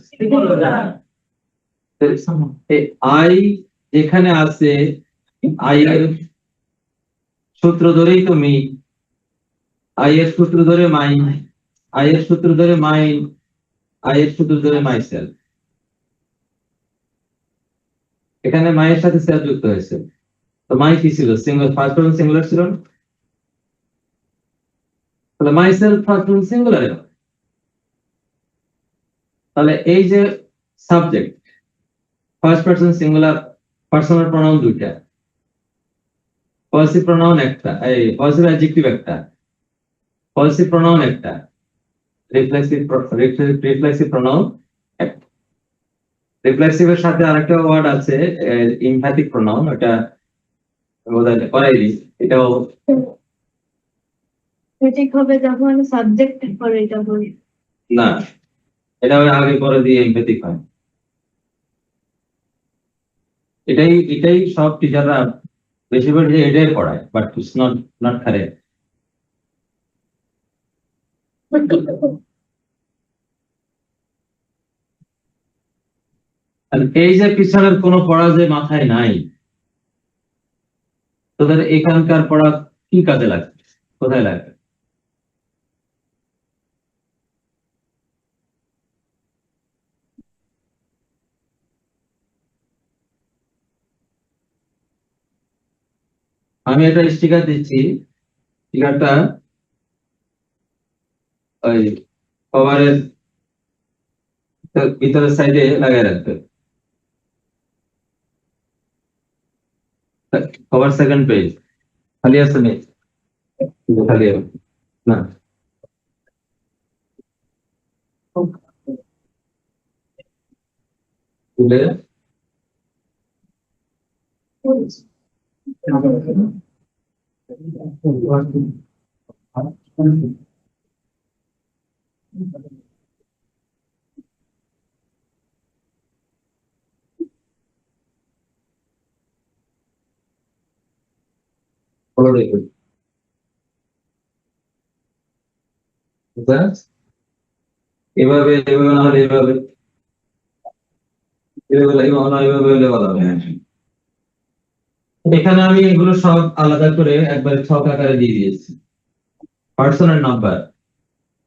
আই যেখানে আছে, আই এর সূত্র ধরেই তুমি, আই এর সূত্র ধরে মাই, আই এর সূত্র ধরে মাই, আই এর সূত্র ধরে মাইসেলফ। এখানে মায়ের সাথে সেলফ যুক্ত হয়েছে, তো মাই কি ছিল? সিঙ্গুলার, ফার্স্ট পারসন সিঙ্গুলার ছিল না? তাহলে মাইসেলফ ফার্স্ট পারসন সিঙ্গুলার। তাহলে এই যে subject, first person singular, personal pronoun দুইটা, পজিটিভ প্রোনাউন একটা, এই পজিটিভ অ্যাডজেক্টিভ একটা, পজিটিভ প্রোনাউন একটা, রিফ্লেক্সিভ রিফ্লেক্সিভ প্রোনাউন একটা। রিফ্লেক্সিভের সাথে আরেকটা ওয়ার্ড আছে, ইমপ্যাথিক প্রোনাউন, ওটা করাই দিই। এটাও ঠিক হবে যখন সাবজেক্ট পরে এটা বলি। না, এটা আগে করে দিয়ে এমপ্যাথিক হয়। এটাই সব টিচাররা বেশিরভাগ যে এটাই পড়ায়, but it's not not correct. আর এই যে পিছনের কোনো পড়া যে মাথায় নাই, তোদের এখানকার পড়া কি কাজে লাগবে, কোথায় লাগবে? আমি একটা স্টিকার দিচ্ছি, স্টিকারটা ওই কভারের ভিতরের সাইডে লাগিয়ে রাখবে। কভার সেকেন্ড পেজ খালি আছে নি? খালি আছে। না, তুলে ফলো রেখে বুঝতে পারছ? এভাবে এভাবে না হলে এভাবে এভাবে হলে ভালো হবে। এখানে আমি এগুলো সব আলাদা করে একবারে ছক আকারে দিয়ে দিয়েছি। পার্সনের number,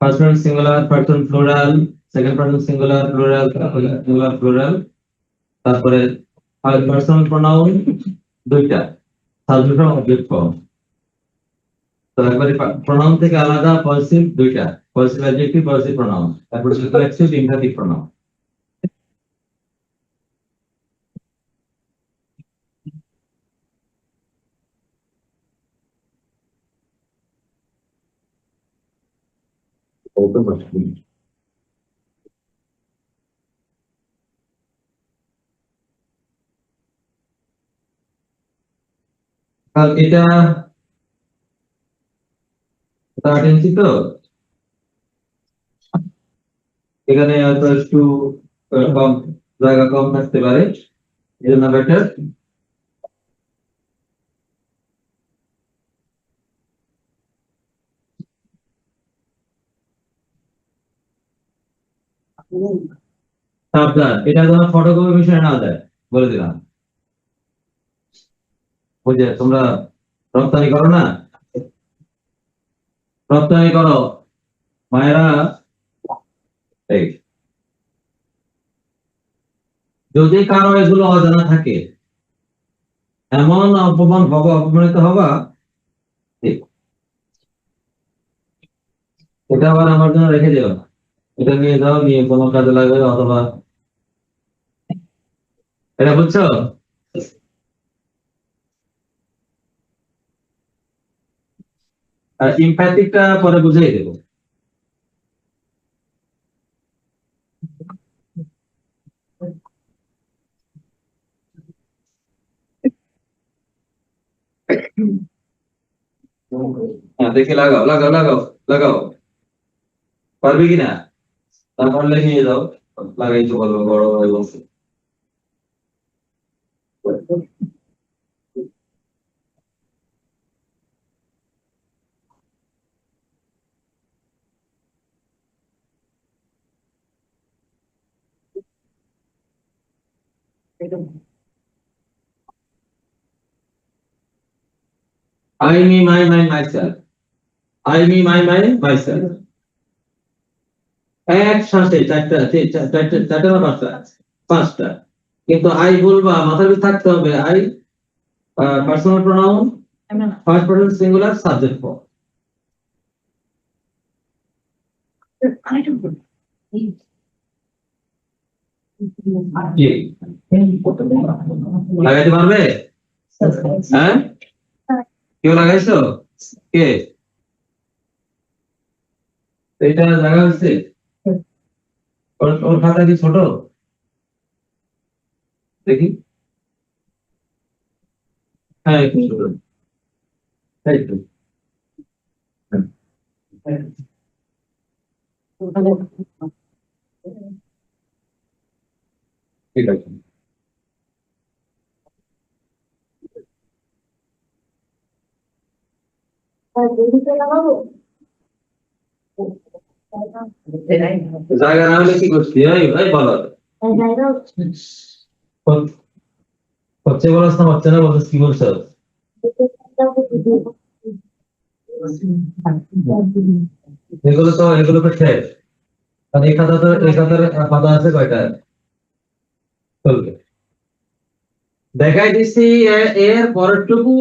first person singular, person plural, second person singular, plural, singular, plural, তারপরে পার্সোনাল প্রোনাউন দুইটা, সাবজেক্ট ফর্ম, অবজেক্ট ফর্ম। তো একবারে প্রোনাউন থেকে আলাদা পজিটিভ দুইটা, পজিটিভ অ্যাডজেক্টিভ, পজিটিভ প্রোনাউন, তারপরে রিফ্লেক্সিভ, ইমপেটিভ প্রোনাউন। আর এটা 8 ইঞ্চি তো, এখানে হয়তো একটু কম জায়গা কম থাকতে পারে, এই জন্য বেটার সাবধান, এটা যেন ফটোকপি মিশনে না যায়, বলে দিলাম। ওই যে তোমরা রপ্তানি করো না, রপ্তানি করো মায়েরা, এই যদি কারো এগুলো অজানা থাকে, এমন অপমানিত হবা, ঠিক। এটা আবার আমার জন্য রেখে দিও না, এটা নিয়ে যাও, নিয়ে কোনো কাজে লাগবে, অথবা এটা বুঝছো। আর ইমপ্যাথিকটা পরে বুঝিয়ে দেবো। হ্যাঁ, দেখে লাগাও লাগাও লাগাও লাগাও, পারবে কিনা, তারপর নিয়ে যাও, লাগাইতে বলবো বড় ভাই বলছে। I me my myself, I me my myself, এক শ্বাসে চারটা না পাঁচটা, পাঁচটা। কিন্তু আই বলবা, মাথার ভিতরে থাকতে হবে, I personal pronoun, first person singular, subject form. জি, লাগাইতে পারবে? হ্যাঁ, কেউ লাগাইছো? কে? এটা জায়গা হচ্ছে, ওর খাতা কি ছোট? দেখি, হ্যাঁ একটু ছোট, তাই তো। ঠিক আছে, জায়গা না হলে কি করছি, এই বলো হচ্ছে, বলছ না হচ্ছে না, বলছিস কি বলছো? এগুলো তো শেষ, কারণ এই খাতার পাতা আছে কয়টা, চলবে দেখাই দিচ্ছি। এর পরেরটুকু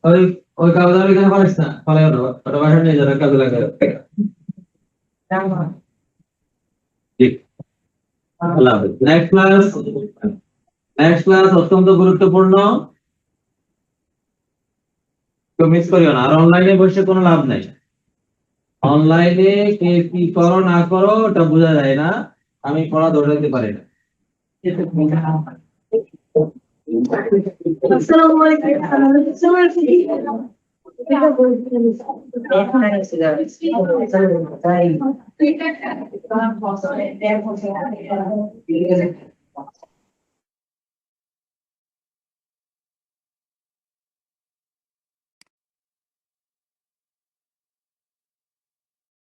ওই ওই কাগজ আমি এখানে পারিস না, ফলে ওটা বাসা নিয়ে যাবে, কাজে লাগে। নেক্সট ক্লাস অত্যন্ত গুরুত্বপূর্ণ, কেউ মিস করিও না। আর অনলাইনে বসে কোনো লাভ নাই, অনলাইনে কে কি করো না করো ওটা বোঝা যায় না, আমি পড়া ধরে দিতে পারি না। আসসালামু আলাইকুম।